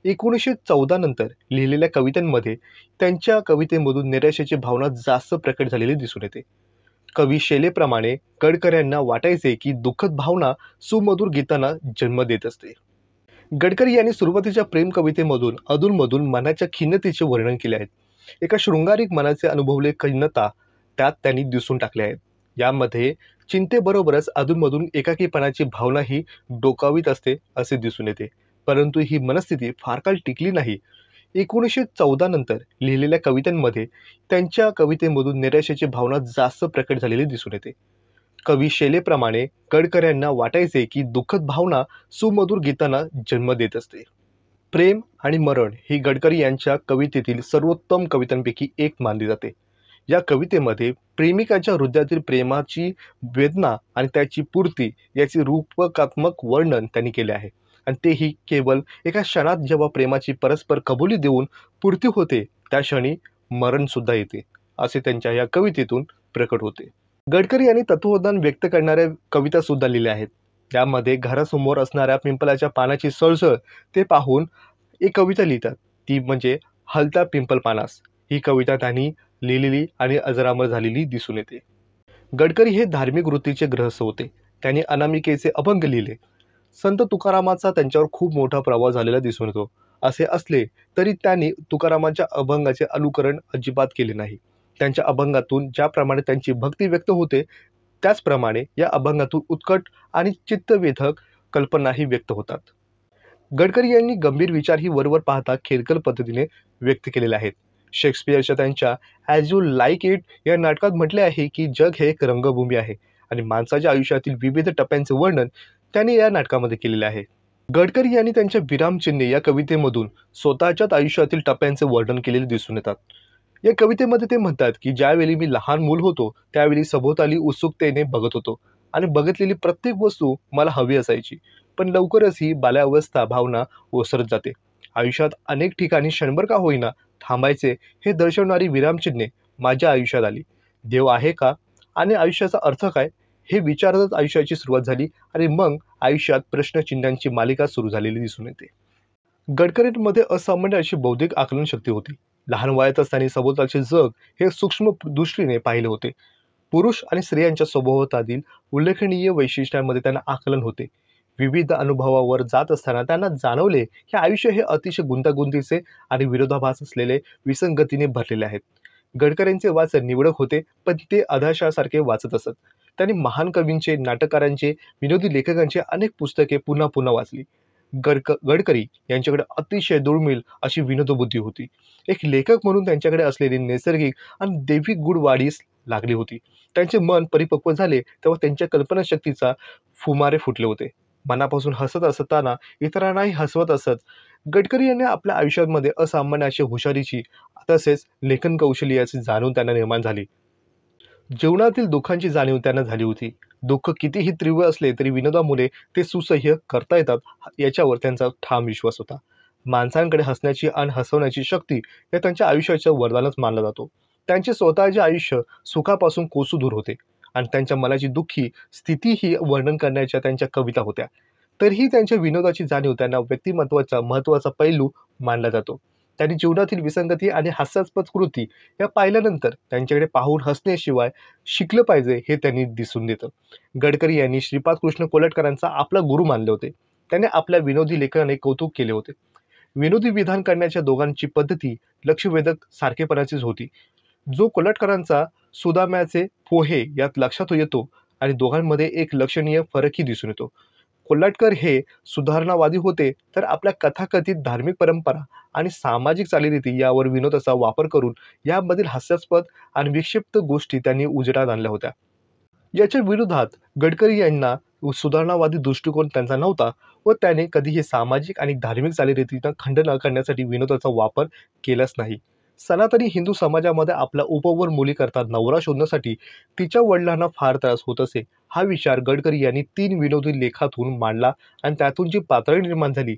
1914 नंतर लिहिलेल्या कवितांमध्ये त्यांच्या कवितेमधून निराशेची भावना जास्त प्रकट झालेली दिसून येते. कवी शैलेप्रमाणे गडकऱ्यांना वाटायचे की दुःखद भावना सुमधुर गीतांना जन्म देत असते. गडकरी यांनी सुरुवातीच्या प्रेम कवितेमधून अधूनमधून मनाच्या खिन्नतेचे वर्णन केले आहे. एका शृंगारिक मनाचे अनुभवले खिन्नता त्यात त्यांनी दिसून टाकले आहेत. यामध्ये चिंतेबरोबरच अधूनमधून एकाकीपणाची भावनाही डोकावीत असते असे दिसून येते. परंतु ही मनस्थिती फार काळ टिकली नाही. 1914 नंतर लिहिलेल्या कवितांमध्ये त्यांच्या कवितेमधून निराशेची भावना जास्त प्रकट झालेली दिसून येते. कवी शैलेप्रमाणे गडकऱ्यांना वाटायचे की दुःखद भावना सुमधुर गीतांना जन्म देत असते. प्रेम आणि मरण ही गडकरी यांच्या कवितेतील सर्वोत्तम कवितांपैकी एक मानली जाते. या कवितेमध्ये प्रेमिकाच्या हृदयातील प्रेमाची वेदना आणि त्याची पूर्ती याचे रूपकात्मक वर्णन त्यांनी केले आहे. आणि तेही केवळ एका क्षणात, जेव्हा प्रेमाची परस्पर कबुली देऊन पूर्ती होते त्या क्षणी मरण सुद्धा येते असे त्यांच्या या कवितेतून प्रकट होते. गडकरी यांनी तत्वज्ञान व्यक्त करणाऱ्या कविता सुद्धा लिहिल्या आहेत. त्यामध्ये घरासमोर असणाऱ्या पिंपलाच्या पानाची सळसळ ते पाहून एक कविता लिहितात, ती म्हणजे हलता पिंपल पानास. ही कविता त्यांनी लिहिलेली आणि अजरामर झालेली दिसून येते. गडकरी हे धार्मिक वृत्तीचे ग्रहस्थ होते. त्यांनी अनामिकेचे अभंग लिहिले. संत तुकारामाचा त्यांच्यावर खूप मोठा प्रभाव झालेला दिसून येतो. असे असले तरी त्यांनी तुकारामांच्या अभंगाचे अनुकरण अजिबात केले नाही. त्यांच्या अभंगातून ज्याप्रमाणे त्यांची भक्ती व्यक्त होते त्याचप्रमाणे या अभंगातून उत्कट आणि चित्तवेधक कल्पनाही व्यक्त होतात. गडकरी यांनी गंभीर विचारही वरवर पाहता खेळकर पद्धतीने व्यक्त केलेले आहेत. शेक्सपियरच्या त्यांच्या ॲज यू लाईक इट या नाटकात म्हटले आहे की जग हे एक रंगभूमी आहे आणि माणसाच्या आयुष्यातील विविध टप्प्यांचे वर्णन त्यांनी या नाटकामध्ये केलेले आहे. गडकरी यांनी त्यांच्या विरामचिन्हे या कवितेमधून स्वतःच्याच आयुष्यातील टप्प्यांचे वर्णन केलेले दिसून येतात. या कवितेमध्ये ते म्हणतात की ज्यावेळी मी लहान मूल होतो त्यावेळी सभोवताली उत्सुकतेने बघत होतो आणि बघितलेली प्रत्येक वस्तू मला हवी असायची. पण लवकरच ही बाल्यावस्था भावना ओसरत जाते. आयुष्यात अनेक ठिकाणी क्षणभर का होईना थांबायचे हे दर्शवणारी विरामचिन्हे माझ्या आयुष्यात आली. देव आहे का आणि आयुष्याचा अर्थ काय हे विचारतच आयुष्याची सुरुवात झाली आणि मग आयुष्यात प्रश्नचिन्हांची मालिका सुरू झालेली दिसून येते. गडकरींमध्ये असामान्य अशी बौद्धिक आकलन शक्ती होती. लहान वयातच त्यांनी सभोवतालचे जग हे सूक्ष्म दृष्टीने पाहिले होते. पुरुष आणि स्त्रियांच्या स्वभावातील उल्लेखनीय वैशिष्ट्यांमध्ये त्यांना आकलन होते. विविध अनुभवावर जात असताना त्यांना जाणवले की आयुष्य हे अतिशय गुंतागुंतीचे आणि विरोधाभास असलेले विसंगतीने भरलेले आहेत. गडकरींचे वाचन निवडक होते, पण ते अधाशासारखे वाचत असत. त्यांनी महान कवींचे, नाटककारांचे, विनोदी लेखकांचे अनेक पुस्तके पुन्हा पुन्हा वाचली. गडकरी यांच्याकडे अतिशय दुर्मिळ अशी विनोदबुद्धी होती. एक लेखक म्हणून त्यांच्याकडे असलेली नैसर्गिक आणि दैविक गुण वाढीस लागली होती. त्यांचे मन परिपक्व झाले तेव्हा त्यांच्या कल्पनाशक्तीचा फुमारे फुटले होते. मनापासून हसत असताना इतरांनाही हसवत असत. गडकरी यांनी आपल्या आयुष्यामध्ये असामान्य अशी हुशारीची तसेच लेखन कौशल्याची जाणीव त्यांना निर्माण झाली. जीवनातील दुःखांची जाणीव त्यांना झाली होती. दुःख कितीही तीव्र असले तरी विनोदामुळे ते सुसह्य करता येतात याच्यावर त्यांचा ठाम विश्वास होता. माणसांकडे हसण्याची आणि हसवण्याची शक्ती हे त्यांच्या आयुष्याचं वरदानच मानला जातो. त्यांचे स्वतःचे आयुष्य सुखापासून कोसू दूर होते आणि त्यांच्या मनाची दुःखी स्थितीही वर्णन करण्याच्या त्यांच्या कविता होत्या. तरीही त्यांच्या विनोदाची जाणीव त्यांना व्यक्तिमत्वाचा महत्त्वाचा पैलू मानला जातो. त्यांनी जीवनातील विसंगती आणि हास्यास्पद कृती या पाहिल्यानंतर त्यांच्याकडे पाहून हसण्याशिवाय शिकलं पाहिजे हे त्यांनी दिसून देतं. गडकरी यांनी श्रीपाद कृष्ण कोल्हटकरांचा आपला गुरु मानले होते. त्याने आपल्या विनोदी लेखनाने कौतुक केले होते. विनोदी विधान करण्याच्या दोघांची पद्धती लक्षवेधक सारखेपणाचीच होती. जो कोल्हटकरांचा सुदाम्याचे पोहे यात लक्षात येतो आणि दोघांमध्ये एक लक्षणीय फरकही दिसून येतो. कोल्हटकर हे सुधारणावादी होते, तर आपल्या कथाकथित धार्मिक परंपरा आणि सामाजिक चालीरीती यावर विनोदाचा वापर करून यामधील हास्यास्पद आणि विक्षिप्त गोष्टी त्यांनी उजेडात आणल्या होत्या. याच्या विरोधात गडकरी यांना सुधारणावादी दृष्टिकोन त्यांचा नव्हता व त्याने कधीही सामाजिक आणि धार्मिक चालीरीतींना खंडन करण्यासाठी विनोदाचा वापर केलाच नाही. सनातनी हिंदू समाजामध्ये आपला उपवर मुलीकरता नवरा शोधण्यासाठी तिच्या वडिलांना फार त्रास होत असे. हा विचार गडकरी यांनी 3 विनोदी लेखातून मांडला आणि त्यातून जी पातळी निर्माण झाली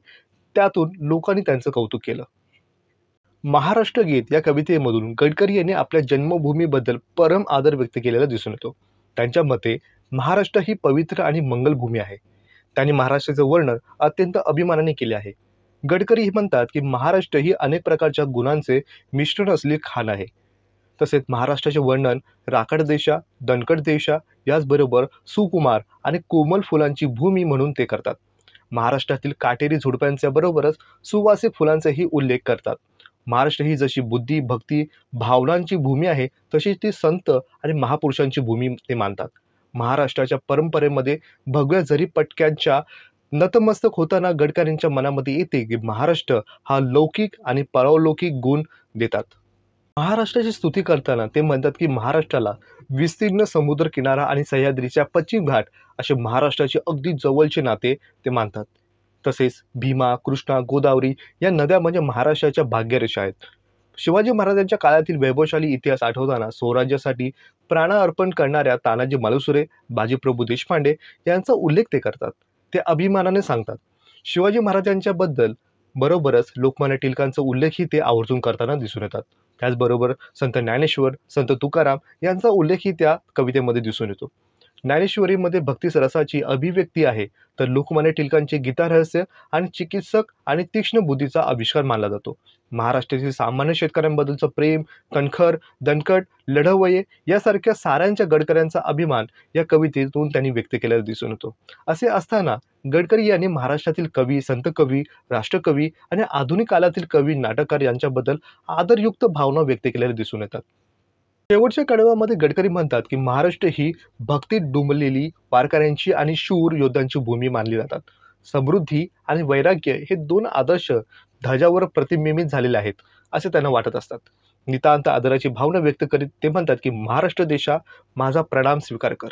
त्यातून लोकांनी त्यांचं कौतुक केलं. महाराष्ट्र गीत या कवितेमधून गडकरी यांनी आपल्या जन्मभूमीबद्दल परम आदर व्यक्त केलेला दिसून येतो. त्यांच्या मते महाराष्ट्र ही पवित्र आणि मंगलभूमी आहे. त्यांनी महाराष्ट्राचे वर्णन अत्यंत अभिमानाने केले आहे. गडकरी हे म्हणतात की महाराष्ट्र ही अनेक प्रकारच्या गुणांचे मिश्रण असलेली खाण आहे. तसेच महाराष्ट्राचे वर्णन राकड देशा, दणकट देशा याचबरोबर सुकुमार आणि कोमल फुलांची भूमी म्हणून ते करतात. महाराष्ट्रातील काटेरी झुडप्यांच्या बरोबरच सुवासिक फुलांचाही उल्लेख करतात. महाराष्ट्र ही जशी बुद्धी, भक्ती, भावनांची भूमी आहे तशीच ती संत आणि महापुरुषांची भूमी ते मानतात. महाराष्ट्राच्या परंपरेमध्ये भगव्या जरी पटक्यांच्या नतमस्तक होताना गडकरींच्या मनामध्ये येते की महाराष्ट्र हा लौकिक आणि पारलौकिक गुण देतात. महाराष्ट्राची स्तुती करताना ते म्हणतात की महाराष्ट्राला विस्तीर्ण समुद्र किनारा आणि सह्याद्रीच्या पश्चिम घाट असे महाराष्ट्राचे अगदी जवळचे नाते ते मानतात. तसेच भीमा, कृष्णा, गोदावरी या नद्या म्हणजे महाराष्ट्राच्या भाग्यरेषा आहेत. शिवाजी महाराजांच्या काळातील वैभवशाली इतिहास आठवताना स्वराज्यासाठी प्राणार्पण करणाऱ्या तानाजी मालुसरे, बाजीप्रभू देशपांडे यांचा उल्लेख ते करतात. ते अभिमानाने सांगतात. शिवाजी महाराजांच्या बद्दल बरोबरच लोकमान्य टिळकांचा उल्लेखही ते आवर्जून करताना दिसून येतात. त्याचबरोबर संत ज्ञानेश्वर, संत तुकाराम यांचा उल्लेखही त्या कवितेमध्ये दिसून येतो. ज्ञानेश्वरीमध्ये भक्तिरसाची अभिव्यक्ती आहे, तर लोकमान्य टिळकांचे गीता रहस्य आणि चिकित्सक आणि तीक्ष्ण बुद्धीचा आविष्कार मानला जातो. महाराष्ट्रातील सामान्य शेतकऱ्यांबद्दलचं प्रेम, कणखर, दणकट, लढवय्ये यासारख्या साऱ्यांच्या गडकऱ्यांचा अभिमान या कवितेतून त्यांनी व्यक्त केलेला दिसून येतो. असे असताना गडकरी यांनी महाराष्ट्रातील कवी, संत कवी, राष्ट्रकवी आणि आधुनिक काळातील कवी, नाटककार यांच्याबद्दल आदरयुक्त भावना व्यक्त केलेल्या दिसून येतात. शेवटच्या कडव्यामध्ये गडकरी म्हणतात की महाराष्ट्र ही भक्तीत डुंबलेली वारकऱ्यांची आणि शूर योद्ध्यांची भूमी मानली जातात. समृद्धी आणि वैराग्य हे 2 आदर्श ध्वजावर प्रतिबिंबित झालेले आहेत असे त्यांना वाटत असतात. नितांत आदराची भावना व्यक्त करीत ते म्हणतात की महाराष्ट्र देशा माझा प्रणाम स्वीकार कर.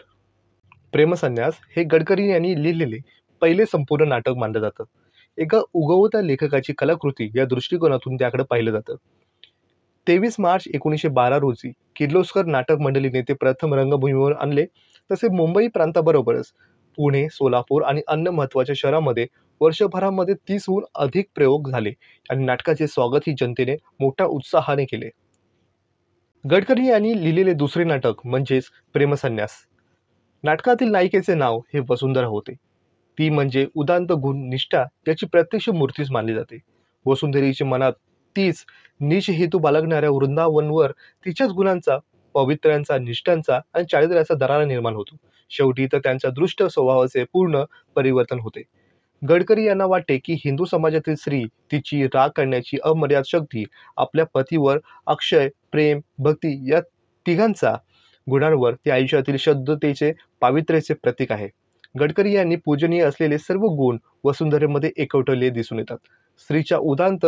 प्रेमसन्यास हे गडकरी यांनी लिहिलेले पहिले संपूर्ण नाटक मानलं जातं. एका उगवत्या लेखकाची कलाकृती या दृष्टिकोनातून त्याकडे पाहिलं जातं. 23 मार्च 1912 रोजी किर्लोस्कर नाटक मंडळीने ते प्रथम रंगभूमीवर आणले. तसे मुंबई प्रांताबरोबरच पुणे, सोलापूर आणि अन्य महत्त्वाच्या शहरांमध्ये वर्षभरामध्ये 30हून अधिक प्रयोग झाले आणि नाटकाचे स्वागतही जनतेने मोठ्या उत्साहाने केले. गडकरी यांनी लिहिलेले दुसरे नाटक म्हणजेच प्रेमसन्यास. नाटकातील नायिकेचे नाव हे वसुंधरा होते. ती म्हणजे उदात्त गुण, निष्ठा याची प्रत्यक्ष मूर्तीच मानली जाते. वसुंधरेच्या मनात तीच नीच हेतू बाळगणाऱ्या वृंदावनवर तिच्याच गुणांचा, पवित्र्यांचा, निष्ठांचा आणि चारित्र्याचा दरारा निर्माण होतो. शेवटी तर त्यांच्या दृष्ट स्वभावाचे पूर्ण परिवर्तन होते. गडकरी यांना वाटते की हिंदू समाजातील स्त्री तिची राग करण्याची अमर्याद शक्ती आपल्या पतीवर अक्षय प्रेम, भक्ती या तिघांचा गुणांवर ती आयुष्यातील शुद्धतेचे, पावित्र्याचे प्रतीक आहे. गडकरी यांनी पूजनीय असलेले सर्व गुण वसुंधरेमध्ये एकवटले दिसून येतात. स्त्रीच्या उदात्त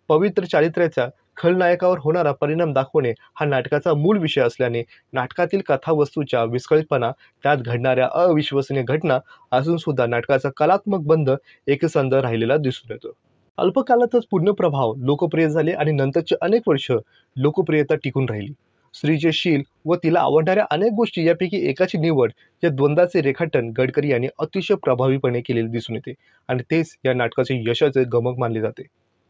पवित्र चारित्र्याचा खलनायकावर होणारा परिणाम दाखवणे हा नाटकाचा मूळ विषय असल्याने नाटकातील कथावस्तूच्या विस्कळीतपणा, त्यात घडणाऱ्या अविश्वसनीय घटना असून सुद्धा नाटकाचा कलात्मक बंध एकसंध राहिलेला दिसून येतो. अल्पकाळातच पूर्ण प्रभाव लोकप्रिय झाले आणि नंतरचे अनेक वर्ष लोकप्रियता टिकून राहिली. स्त्रीचे शील व तिला आवडणाऱ्या अनेक गोष्टी यापैकी एकाची निवड या द्वंद्वाचे रेखाटन गडकरी यांनी अतिशय प्रभावीपणे केलेले दिसून येते आणि तेच या नाटकाचे यशाचे गमक मानले जाते.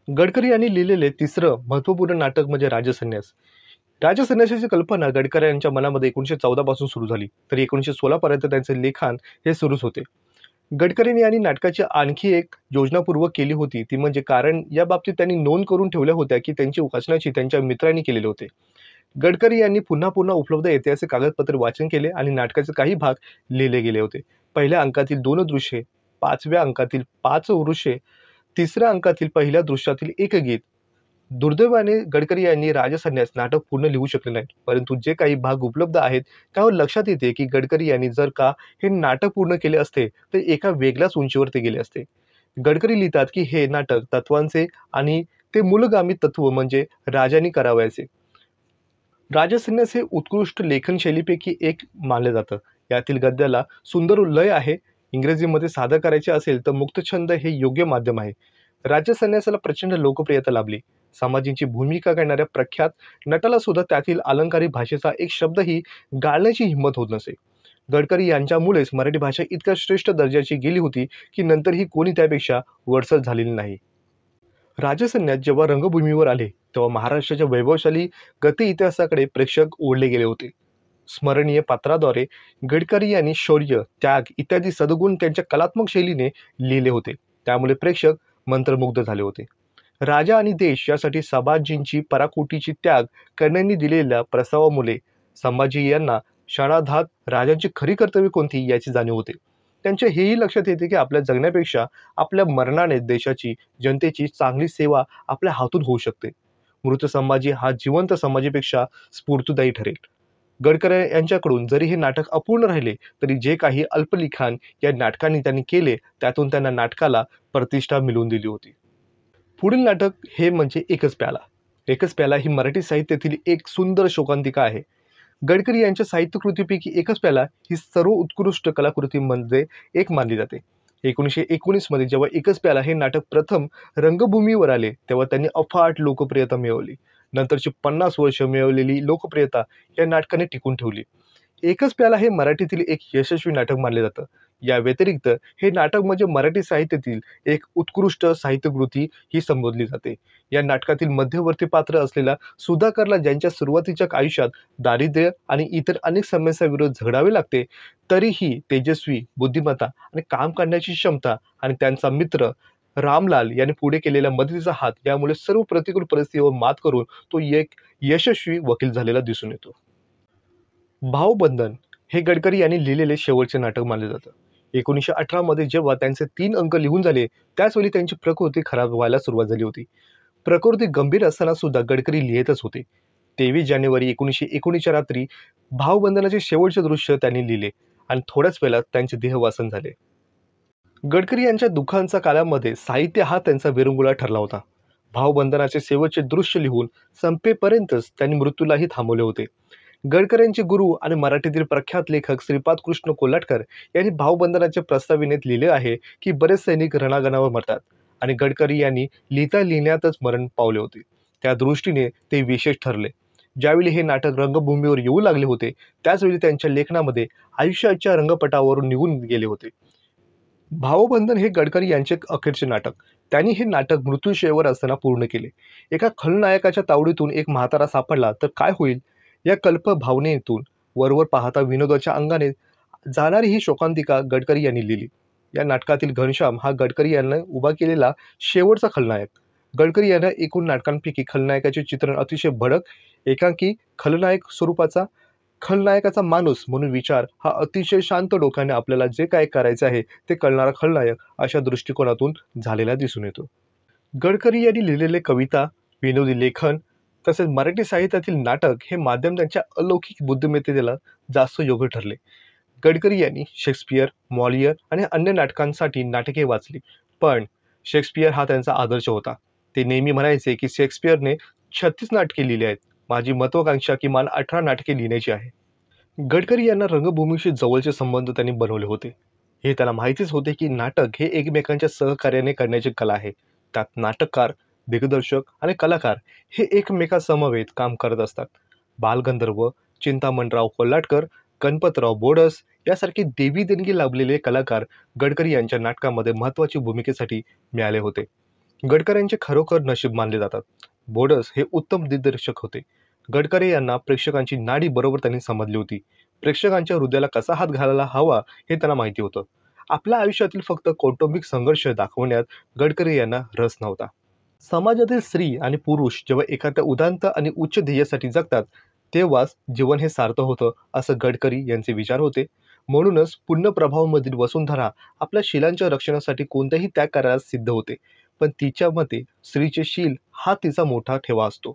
गडकरी यांनी लिहिलेले तिसरं महत्त्वपूर्ण नाटक म्हणजे राजसन्यास. राजसन्यासाची कल्पना गडकरी यांच्या मनामध्ये 1914 पासून सुरू झाली, तर 1916 पर्यंत त्यांचे लेखन हे सुरूच होते. गडकरी यांनी नाटकाची आणखी एक योजनापूर्वक केली होती, ती म्हणजे कारण या बाबतीत त्यांनी नोंद करून ठेवल्या होत्या की त्यांची वाचनाची त्यांच्या मित्रांनी केलेले होते. गडकरी यांनी पुन्हा पुन्हा उपलब्ध ऐतिहासिक कागदपत्र वाचन केले आणि नाटकाचे काही भाग लिहिले गेले होते. पहिल्या अंकातील 2 दृश्ये, 5व्या अंकातील 5 वृश्ये, 3ऱ्या अंकातील पहिल्या दृश्यातील एक गीत. दुर्दैवाने गडकरी यांनी राजसन्यास नाटक पूर्ण लिहू शकले नाही, परंतु जे काही भाग उपलब्ध आहेत त्यावर लक्षात येते की गडकरी यांनी जर का हे नाटक पूर्ण केले असते तर एका वेगळ्याच उंचीवर ते गेले असते. गडकरी लिहितात की हे नाटक तत्वांचे आणि ते मूलगामी तत्व म्हणजे राजांनी करावयाचे. राजसन्यास हे उत्कृष्ट लेखनशैलीपैकी एक मानलं जातं. यातील गद्याला सुंदर लय आहे. इंग्रजीमध्ये सादर करायचे असेल तर मुक्तछंद हे योग्य माध्यम आहे. राज्य संन्यासाला प्रचंड लोकप्रियता लाभली. समाजींची भूमिका करणाऱ्या प्रख्यात नटाला सुद्धा त्यातील अलंकारिक भाषेचा एक शब्दही गाळण्याची हिंमत होत नसे. गडकरी यांच्यामुळेच मराठी भाषा इतक्या श्रेष्ठ दर्जाची गेली होती की नंतरही कोणी त्यापेक्षा वरचढ झालेली नाही. राजसन्यास जेव्हा रंगभूमीवर आले तेव्हा महाराष्ट्राच्या वैभवशाली गती इतिहासाकडे प्रेक्षक ओढले गेले होते. स्मरणीय पात्राद्वारे गडकरी यांनी शौर्य, त्याग इत्यादी सद्गुण त्यांच्या कलात्मक शैलीने लिहिले होते. त्यामुळे प्रेक्षक मंत्रमुग्ध झाले होते. राजा आणि देश यासाठी संभाजींची पराकोटीची त्याग करण्यानी दिलेल्या प्रस्तावामुळे संभाजी यांना क्षणार्धात राजांची खरी कर्तव्य कोणती याची जाणीव होते. त्यांच्या हेही लक्षात येते की आपल्या जगण्यापेक्षा आपल्या मरणाने देशाची, जनतेची चांगली सेवा आपल्या हातून होऊ शकते. मृत संभाजी हा जिवंत संभाजीपेक्षा स्फूर्तिदायी ठरेल. गडकरी यांच्याकडून जरी हे नाटक अपूर्ण राहिले तरी जे काही अल्पलिखाण या नाटकांनी त्यांनी केले त्यातून त्यांना नाटकाला प्रतिष्ठा मिळवून दिली होती. पुढील नाटक हे म्हणजे एकच प्याला. एकच प्याला ही मराठी साहित्यातील एक सुंदर शोकांतिका आहे. गडकरी यांच्या साहित्यकृतीपैकी एकच प्याला ही सर्व उत्कृष्ट कलाकृतींमध्ये एक मानली जाते. 1919 मध्ये जेव्हा एकच प्याला हे नाटक प्रथम रंगभूमीवर आले तेव्हा त्यांनी अफाट लोकप्रियता मिळवली. नंतरची 50 वर्ष मिळवलेली लोकप्रियता या नाटकाने टिकून ठेवली. एकच प्याला हे मराठीतील एक यशस्वी नाटक मानले जातं. या व्यतिरिक्त हे नाटक म्हणजे मराठी साहित्यातील एक उत्कृष्ट साहित्यकृती ही संबोधली जाते. या नाटकातील मध्यवर्ती पात्र असलेल्या सुधाकरला ज्यांच्या सुरुवातीच्या आयुष्यात दारिद्र्य आणि इतर अनेक समस्यांविरोधात झगडावे लागते, तरीही तेजस्वी, बुद्धिमत्ता आणि काम करण्याची क्षमता आणि त्यांचा मित्र रामलाल यांनी पुढे केलेल्या मदतीचा हात यामुळे सर्व प्रतिकूल परिस्थितीवर मात करून तो एक यशस्वी वकील झालेला दिसून येतो. भावबंधन हे गडकरी यांनी लिहिलेले शेवटचे नाटक मानले जातं. 1918 मध्ये जेव्हा त्यांचे 3 अंक लिहून झाले त्याचवेळी त्यांची प्रकृती खराब व्हायला सुरुवात झाली होती. प्रकृती गंभीर असताना सुद्धा गडकरी लिहितच होते. 23 जानेवारी 1919च्या रात्री भावबंधनाचे शेवटचे दृश्य त्यांनी लिहिले आणि थोड्याच वेळात त्यांचे देहवासन झाले. गडकरी यांच्या दुःखांच्या काळामध्ये साहित्य हा त्यांचा विरंगुळा ठरला होता. भावबंधनाचे शेवटचे दृश्य लिहून संपेपर्यंतच त्यांनी मृत्यूलाही थांबवले होते. गडकऱ्यांचे गुरु आणि मराठीतील प्रख्यात लेखक श्रीपाद कृष्ण कोल्हटकर यांनी भावबंधनाच्या प्रस्तावनेत लिहिले आहे की बरेच सैनिक रणांगणावर मरतात आणि गडकरी यांनी लिहिण्यातच मरण पावले होते. त्या दृष्टीने ते विशेष ठरले. ज्यावेळी हे नाटक रंगभूमीवर येऊ लागले होते त्याचवेळी त्यांच्या लेखनामध्ये आयुष्याच्या रंगपटावरून निघून गेले होते. भावबंधन हे गडकरी यांचे अखेरचे नाटक. त्यांनी हे नाटक मृत्यूशय्येवर असताना पूर्ण केले. एका खलनायकाच्या तावडीतून एक म्हातारा सापडला तर काय होईल या कल्पभावनेतून वरवर पाहता विनोदाच्या अंगाने जाणारी ही शोकांतिका गडकरी यांनी लिहिली. या नाटकातील घनश्याम हा गडकरी यांना उभा केलेला शेवटचा खलनायक. गडकरी यांना एकूण नाटकांपैकी खलनायकाचे चित्रण अतिशय भडक, एकांकी खलनायक स्वरूपाचा, खलनायकाचा माणूस म्हणून विचार हा अतिशय शांत डोक्याने आपल्याला जे काय करायचे आहे ते कळणारा खलनायक अशा दृष्टिकोनातून झालेला दिसून येतो. गडकरी यांनी लिहिलेले कविता, विनोदी लेखन तसेच मराठी साहित्यातील नाटक हे माध्यम त्यांच्या अलौकिक बुद्धिमत्तेला जास्त योग्य ठरले. गडकरी यांनी शेक्सपियर, मॉलियर आणि अन्य नाटकांसाठी नाटके वाचली, पण शेक्सपियर हा त्यांचा आदर्श होता. ते नेहमी म्हणायचे की शेक्सपियरने 36 नाटके लिहिली आहेत, माझी महत्वाकांक्षा किमान 18 नाटके लिहिण्याची आहे. गडकरी यांना रंगभूमीशी जवळचे संबंध त्यांनी बनवले होते. हे त्यांना माहितीच होते की नाटक हे एकमेकांच्या सहकार्याने करण्याची कला आहे. त्यात नाटककार, दिग्दर्शक आणि कलाकार हे एकमेकांसमवेत काम करत असतात. बालगंधर्व, चिंतामणराव कोल्हटकर, गणपतराव बोडस यासारखे देवी देणगी लाभलेले कलाकार गडकरी यांच्या नाटकामध्ये महत्त्वाची भूमिकेसाठी मिळाले होते. गडकऱ्यांचे खरोखर नशीब मानले जातात. बोडस हे उत्तम दिग्दर्शक होते. गडकरी यांना प्रेक्षकांची नाडी बरोबर त्यांनी समजली होती. प्रेक्षकांच्या हृदयाला कसा हात घालायला हवा हे त्यांना माहिती होतं. आपल्या आयुष्यातील फक्त कौटुंबिक संघर्ष दाखवण्यात गडकरी यांना रस नव्हता. समाजातील स्त्री आणि पुरुष जेव्हा एखाद्या उदात्त आणि उच्च ध्येयासाठी जगतात तेव्हाच जीवन हे सार्थ होतं असं गडकरी यांचे विचार होते. म्हणूनच पुण्यप्रभावमधील वसुंधरा आपल्या शिलांच्या रक्षणासाठी कोणत्याही त्याग करायला सिद्ध होते, पण तिच्या मते स्त्रीचे शील हा तिचा मोठा ठेवा असतो.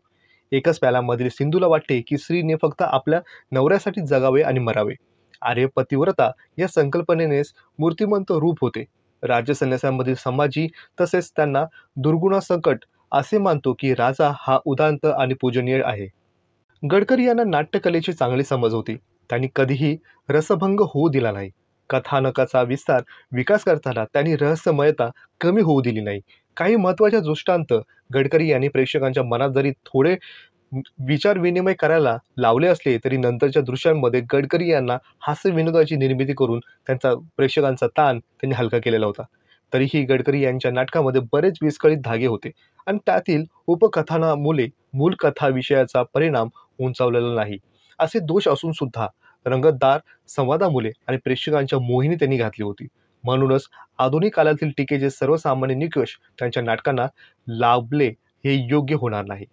एकच प्यालामधील सिंधूला वाटते की स्त्रीने फक्त आपल्या नवऱ्यासाठी जगावे आणि मरावे. आर्य पतिव्रता या संकल्पनेनेच मूर्तिमंत रूप होते. राज्य संन्यासांमधील संभाजी तसेच त्यांना दुर्गुणासकट असे मानतो की राजा हा उदात्त आणि पूजनीय आहे. गडकरी यांना नाट्यकलेची चांगली समज होती. त्यांनी कधीही रसभंग होऊ दिला नाही. कथानकाचा विकास करताना त्यांनी रहस्यमयता कमी होऊ दिली नाही. काही महत्त्वाचे दृष्टांत गडकरी यांनी प्रेक्षकांच्या मनात जरी थोडे विचार विनिमय करायला लावले असले तरी नंतरच्या दृश्यांमध्ये गडकरी यांना हास्य विनोदाची निर्मिती करून त्यांचा प्रेक्षकांचा ताण त्यांनी हलका केलेला होता. तरीही गडकरी यांच्या नाटकामध्ये बरेच विस्कळीत धागे होते आणि त्यातील उपकथनामुळे मूळ कथा विषयाचा परिणाम उंचावलेला नाही असे दोष असून सुद्धा रंगतदार संवादामुळे आणि प्रेक्षकांच्या मोहिनी त्यांनी घातली होती. म्हणूनच आधुनिक काळातील टीकेचे सर्वसामान्य निकष त्यांच्या नाटकांना लाभले हे योग्य होणार नाही.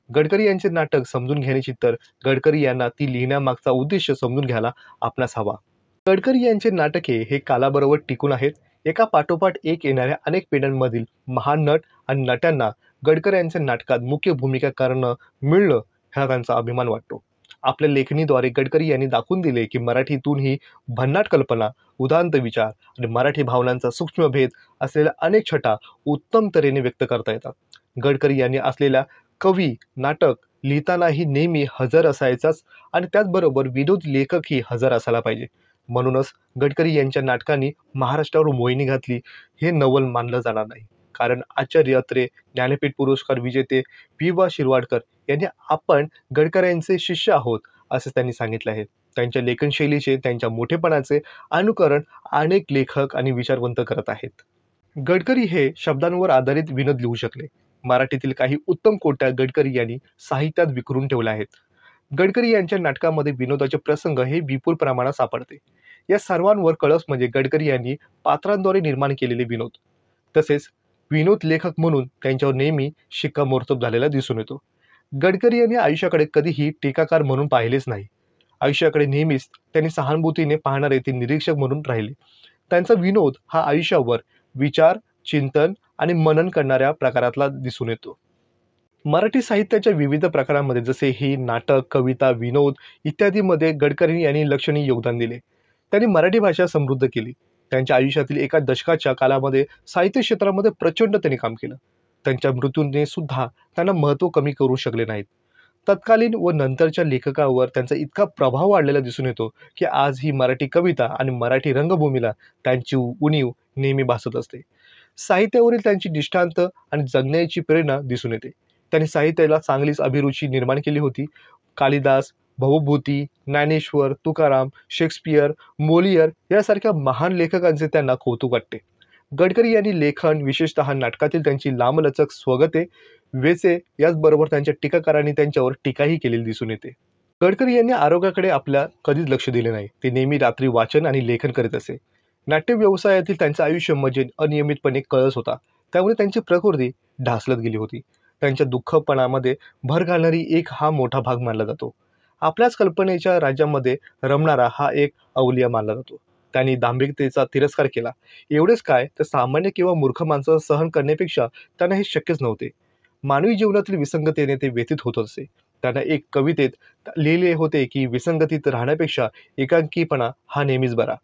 गडकरी यांचे नाटक समजून घेण्याची तर गडकरी यांना ती लिहिण्यामागचा उद्देश समजून घ्यायला आपणास हवा. गडकरी यांचे नाटके हे कालाबरोबर टिकून आहेत. एका पाठोपाठ एक येणाऱ्या अनेक पिढ्यांमधील महान नट आणि नट्यांना गडकरी यांच्या नाटकात मुख्य भूमिका करणं मिळणं ह्या त्यांचा अभिमान वाटतो. आपल्या लेखणीद्वारे गडकरी यांनी दाखवून दिले की मराठीतून ही भन्नाट कल्पना, उदात्त विचार आणि मराठी भावनांचा सूक्ष्म भेद असलेल्या अनेक छटा उत्तम तऱ्हेने व्यक्त करता येतात. गडकरी यांनी असलेल्या कवी, नाटक लिहितानाही नेहमी हजर असायचाच आणि त्याचबरोबर विनोद लेखकही हजर असायला पाहिजे. म्हणूनच गडकरी यांच्या नाटकांनी महाराष्ट्रावर मोहिनी घातली हे नवल मानलं जाणार नाही. कारण आचार्य अत्रे, ज्ञानपीठ पुरस्कार विजेते वि. शिरवाडकर यांनी आपण गडकऱ्यांचे शिष्य आहोत असे त्यांनी सांगितले आहे. त्यांच्या लेखनशैलीचे, त्यांच्या मोठेपणाचे अनुकरण अनेक लेखक आणि विचारवंत करत आहेत. गडकरी हे शब्दांवर आधारित विनोद लिहू शकले. मराठीतील काही उत्तम कोट्या गडकरी यांनी साहित्यात विखरून ठेवल्या आहेत. गडकरी यांच्या नाटकामध्ये विनोदाचे प्रसंग हे विपुल प्रमाणात सापडते. या सर्वांवर कळस म्हणजे गडकरी यांनी पात्रांद्वारे निर्माण केलेले विनोद. तसेच विनोद लेखक म्हणून त्यांच्यावर नेहमी शिक्कामोर्तब झालेला दिसून येतो. गडकरी यांनी आयुष्याकडे कधीही टीकाकार म्हणून पाहिलेच नाही. आयुष्याकडे नेहमीच त्यांनी सहानुभूतीने पाहणारे ते निरीक्षक म्हणून राहिले. त्यांचा विनोद हा आयुष्यावर विचार, चिंतन आणि मनन करणाऱ्या प्रकारातला दिसून येतो. मराठी साहित्याच्या विविध प्रकारांमध्ये जसे ही नाटक, कविता, विनोद इत्यादीमध्ये गडकरी यांनी लक्षणीय योगदान दिले. त्यांनी मराठी भाषा समृद्ध केली. त्यांच्या आयुष्यातील एका दशकाच्या कालामध्ये साहित्य क्षेत्रामध्ये प्रचंड त्यांनी काम केलं. त्यांच्या मृत्यूने सुद्धा त्यांना महत्त्व कमी करू शकले नाहीत. तत्कालीन व नंतरच्या लेखकावर त्यांचा इतका प्रभाव वाढलेला दिसून येतो की आज ही मराठी कविता आणि मराठी रंगभूमीला त्यांची उणीव नेहमी भासत असते. साहित्यावरील त्यांची निष्ठांत आणि जगण्याची प्रेरणा दिसून येते. त्यांनी साहित्याला चांगलीच अभिरुची निर्माण केली होती. कालिदास, भवभूती, ज्ञानेश्वर, तुकाराम, शेक्सपियर, मोलियर यासारख्या महान लेखकांचे त्यांना कौतुक वाटते. गडकरी यांनी लेखन, विशेषतः नाटकातील त्यांची लांबलचक स्वगते, वेचे याचबरोबर त्यांच्या टीकाकारांनी त्यांच्यावर टीकाही केलेली दिसून येते. गडकरी यांनी आरोग्याकडे आपल्या कधीच लक्ष दिले नाही. ते नेहमी रात्री वाचन आणि लेखन करीत असे. नाट्य व्यवसायातील त्यांचं आयुष्य म्हणजे अनियमितपणे कळस होता. त्यामुळे त्यांची प्रकृती ढासळत गेली होती. त्यांच्या दुःखपणामध्ये भर घालणारी एक हा मोठा भाग मानला जातो. आपल्याच कल्पनेच्या राज्यामध्ये रमणारा हा एक अवलिया मानला जातो. त्यांनी दांभिकतेचा तिरस्कार केला. एवढेच काय तर सामान्य किंवा मूर्ख माणसं सहन करण्यापेक्षा त्यांना हे शक्यच नव्हते. मानवी जीवनातील विसंगतीने ते व्यथित होत असे. त्यांना एक कवितेत लिहिले होते की विसंगतीत राहण्यापेक्षा एकांकीपणा हा नेहमीच बरा.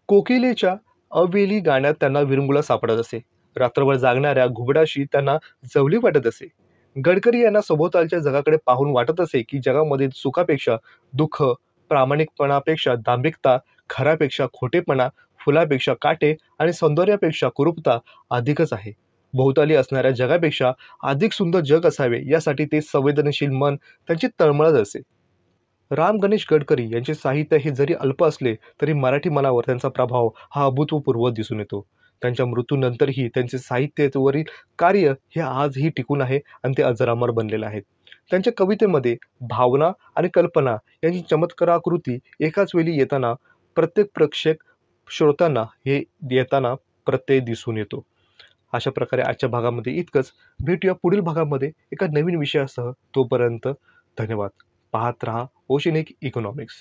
कोकिलेच्या अवेली गाण्यात त्यांना विरंगुळा सापडत असे. रात्रभर जागणाऱ्या घुबडाशी त्यांना जवळी वाटत असे. गडकरी यांना सभोवतालच्या जगाकडे पाहून वाटत असे की जगामध्ये सुखापेक्षा दुःख, प्रामाणिकपणापेक्षा दांभिकता, खरापेक्षा खोटेपणा, फुलापेक्षा काटे आणि सौंदर्यापेक्षा कुरूपता अधिकच आहे. भोवताली असणाऱ्या जगापेक्षा अधिक सुंदर जग असावे यासाठी ते संवेदनशील मन त्यांची तळमळत असे. राम गणेश गडकरी यांचे साहित्य हे जरी अल्प असले तरी मराठी मनावर त्यांचा प्रभाव हा अभूतपूर्व दिसून येतो. त्यांच्या मृत्यूनंतरही त्यांचे साहित्यावरील कार्य हे आजही टिकून आहे आणि ते अजरामर बनलेले आहेत. त्यांच्या कवितेमध्ये भावना आणि कल्पना यांची चमत्काराकृती एकाच वेळी येताना प्रत्येक प्रेक्षक श्रोत्यांना हे येताना प्रत्यय दिसून येतो. अशा प्रकारे आजच्या भागामध्ये इतकंच. भेटूया पुढील भागामध्ये एका नवीन विषयासह. तोपर्यंत धन्यवाद. पाहत रहा ओशनिक इकॉनॉमिक्स.